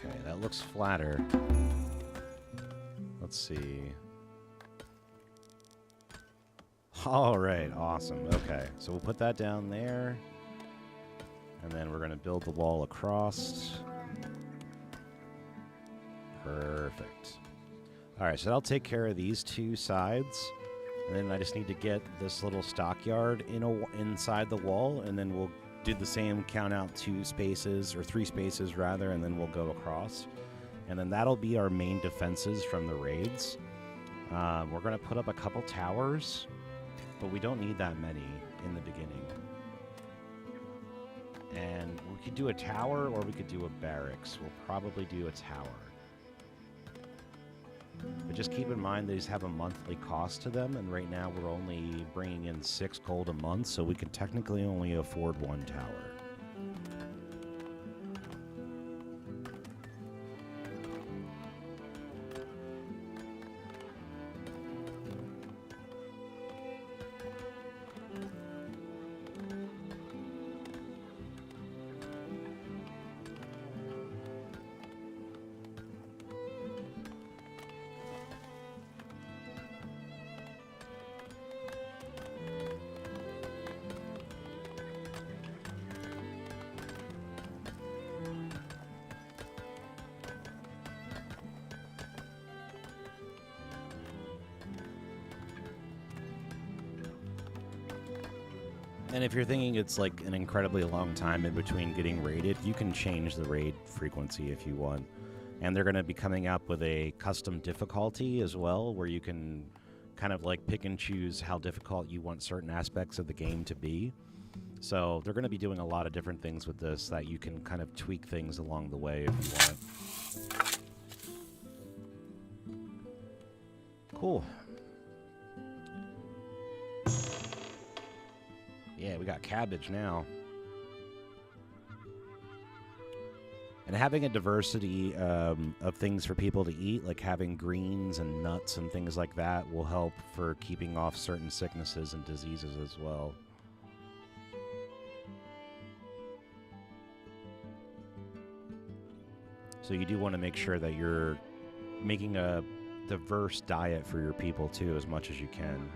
Okay, that looks flatter. Let's see. All right, awesome. Okay, so we'll put that down there. And then we're going to build the wall across. Perfect. All right, so that'll take care of these two sides. And then I just need to get this little stockyard inside the wall, and then we'll do the same, count out 2 spaces, or 3 spaces rather, and then we'll go across. And then that'll be our main defenses from the raids. We're going to put up a couple towers, but we don't need that many in the beginning. And we could do a tower, or we could do a barracks. We'll probably do a tower. But just keep in mind these have a monthly cost to them, and right now we're only bringing in 6 gold a month, so we can technically only afford 1 tower. And if you're thinking it's like an incredibly long time in between getting raided, you can change the raid frequency if you want. And they're going to be coming up with a custom difficulty as well, where you can kind of like pick and choose how difficult you want certain aspects of the game to be. So they're going to be doing a lot of different things with this that you can kind of tweak things along the way if you want. Cool. Yeah, we got cabbage now. And having a diversity of things for people to eat, like having greens and nuts and things like that, will help for keeping off certain sicknesses and diseases as well. So you do want to make sure that you're making a diverse diet for your people too, as much as you can.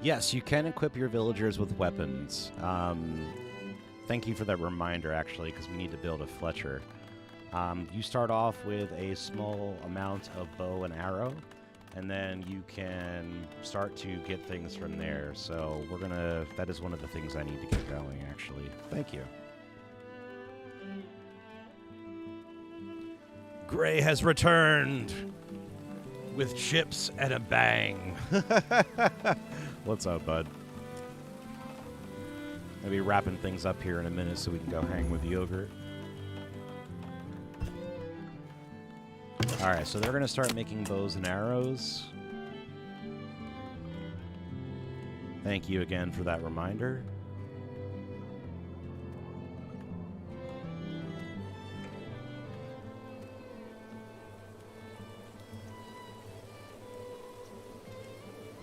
Yes, you can equip your villagers with weapons. Thank you for that reminder, actually, because we need to build a Fletcher. You start off with a small amount of bow and arrow, and then you can start to get things from there. So we're gonna, that is one of the things I need to get going, actually. Thank you. Gray has returned with chips and a bang. What's up, bud? I'll be wrapping things up here in a minute so we can go hang with Yogurt. Alright, so they're going to start making bows and arrows. Thank you again for that reminder.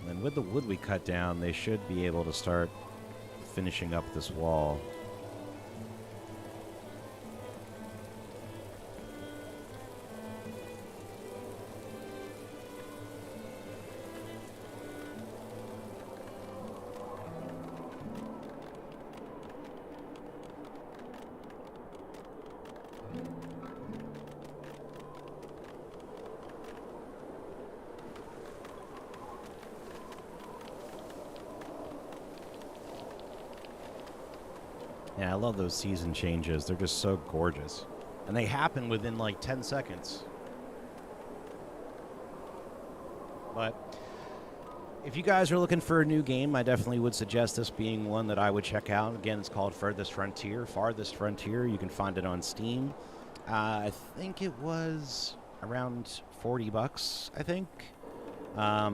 And with the wood we cut down, they should be able to start finishing up this wall. Yeah, I love those season changes. They're just so gorgeous. And they happen within like 10 seconds. But if you guys are looking for a new game, I definitely would suggest this being one that I would check out. Again, it's called Farthest Frontier. Farthest Frontier. You can find it on Steam. I think it was around 40 bucks, I think.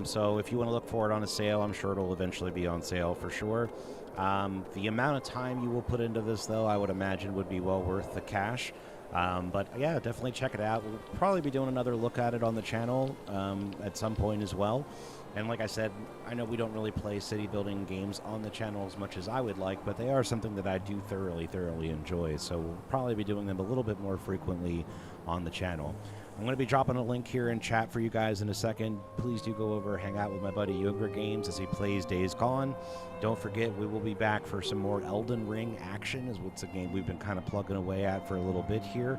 So if you want to look for it on a sale, I'm sure it'll eventually be on sale for sure. The amount of time you will put into this, though, I would imagine would be well worth the cash. But yeah, definitely check it out. We'll probably be doing another look at it on the channel at some point as well. And like I said, I know we don't really play city building games on the channel as much as I would like, but they are something that I do thoroughly enjoy. So we'll probably be doing them a little bit more frequently on the channel. I'm going to be dropping a link here in chat for you guys in a second. Please do go over, hang out with my buddy Yogurt Games as he plays Days Gone. Don't forget, we will be back for some more Elden Ring action, is what's a game we've been kind of plugging away at for a little bit here.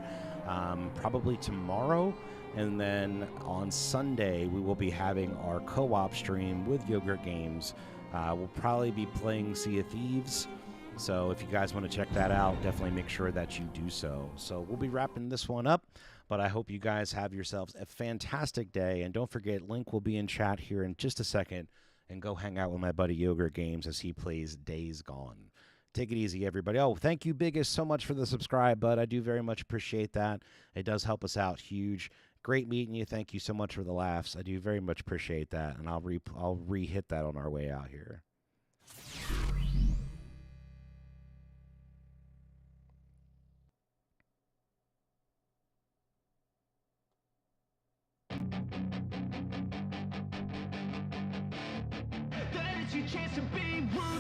Probably tomorrow. And then on Sunday, we will be having our co-op stream with Yogurt Games. We'll probably be playing Sea of Thieves. So if you guys want to check that out, definitely make sure that you do so. So we'll be wrapping this one up, but I hope you guys have yourselves a fantastic day. And don't forget, link will be in chat here in just a second. And go hang out with my buddy Yogurt Games as he plays Days Gone. Take it easy, everybody. Oh, thank you, Biggest, so much for the subscribe, bud. I do very much appreciate that. It does help us out huge. Great meeting you. Thank you so much for the laughs. I do very much appreciate that, and I'll re-hit that on our way out here.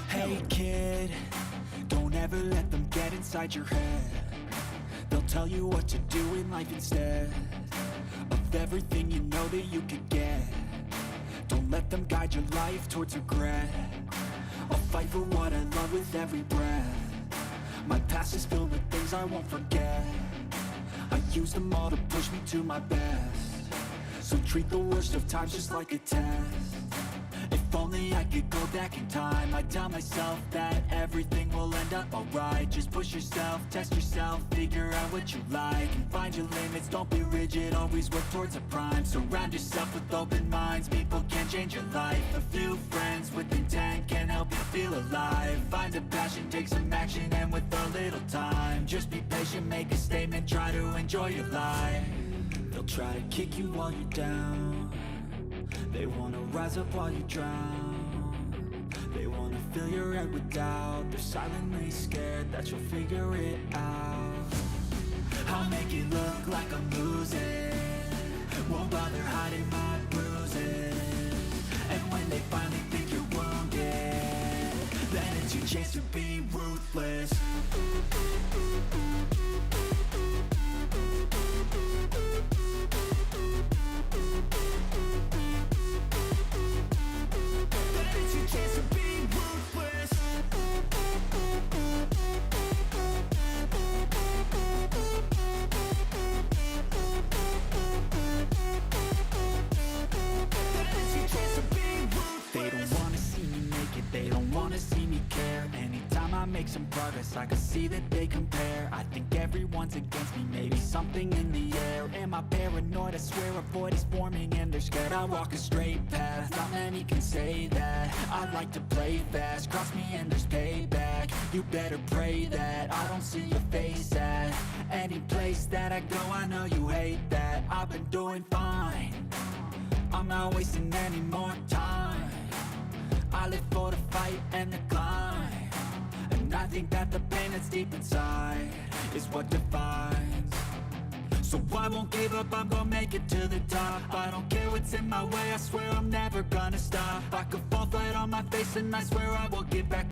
Hey kid, don't ever let them get inside your head. They'll tell you what to do in life instead of everything you know that you could get. Don't let them guide your life towards regret. I'll fight for what I love with every breath. My past is filled with things I won't forget. I use them all to push me to my best. So treat the worst of times just like a test. If only I could go back in time, I'd tell myself that everything will end up alright. Just push yourself, test yourself, figure out what you like, and find your limits, don't be rigid, always work towards a prime. Surround yourself with open minds, people can change your life. A few friends with intent can help you feel alive. Find a passion, take some action, and with a little time, just be patient, make a statement, try to enjoy your life. They'll try to kick you while you're down. They wanna rise up while you drown. They wanna fill your head with doubt. They're silently scared that you'll figure it out. I'll make it look like I'm losing. Won't bother hiding my bruises. And when they finally think you're wounded, then it's your chance to be ruthless. They don't wanna see me care. Anytime I make some progress, I can see that they compare. I think everyone's against me, maybe something in the air. Am I paranoid? I swear a void is forming and they're scared I walk a straight path. Not many can say that. I like to play fast, cross me and there's payback. You better pray that I don't see your face at any place that I go. I know you hate that. I've been doing fine, I'm not wasting any more time. I live for the fight and the climb, and I think that the pain that's deep inside is what defines. So I won't give up, I'm gonna make it to the top. I don't care what's in my way, I swear I'm never gonna stop. I could fall flat on my face and I swear I will get back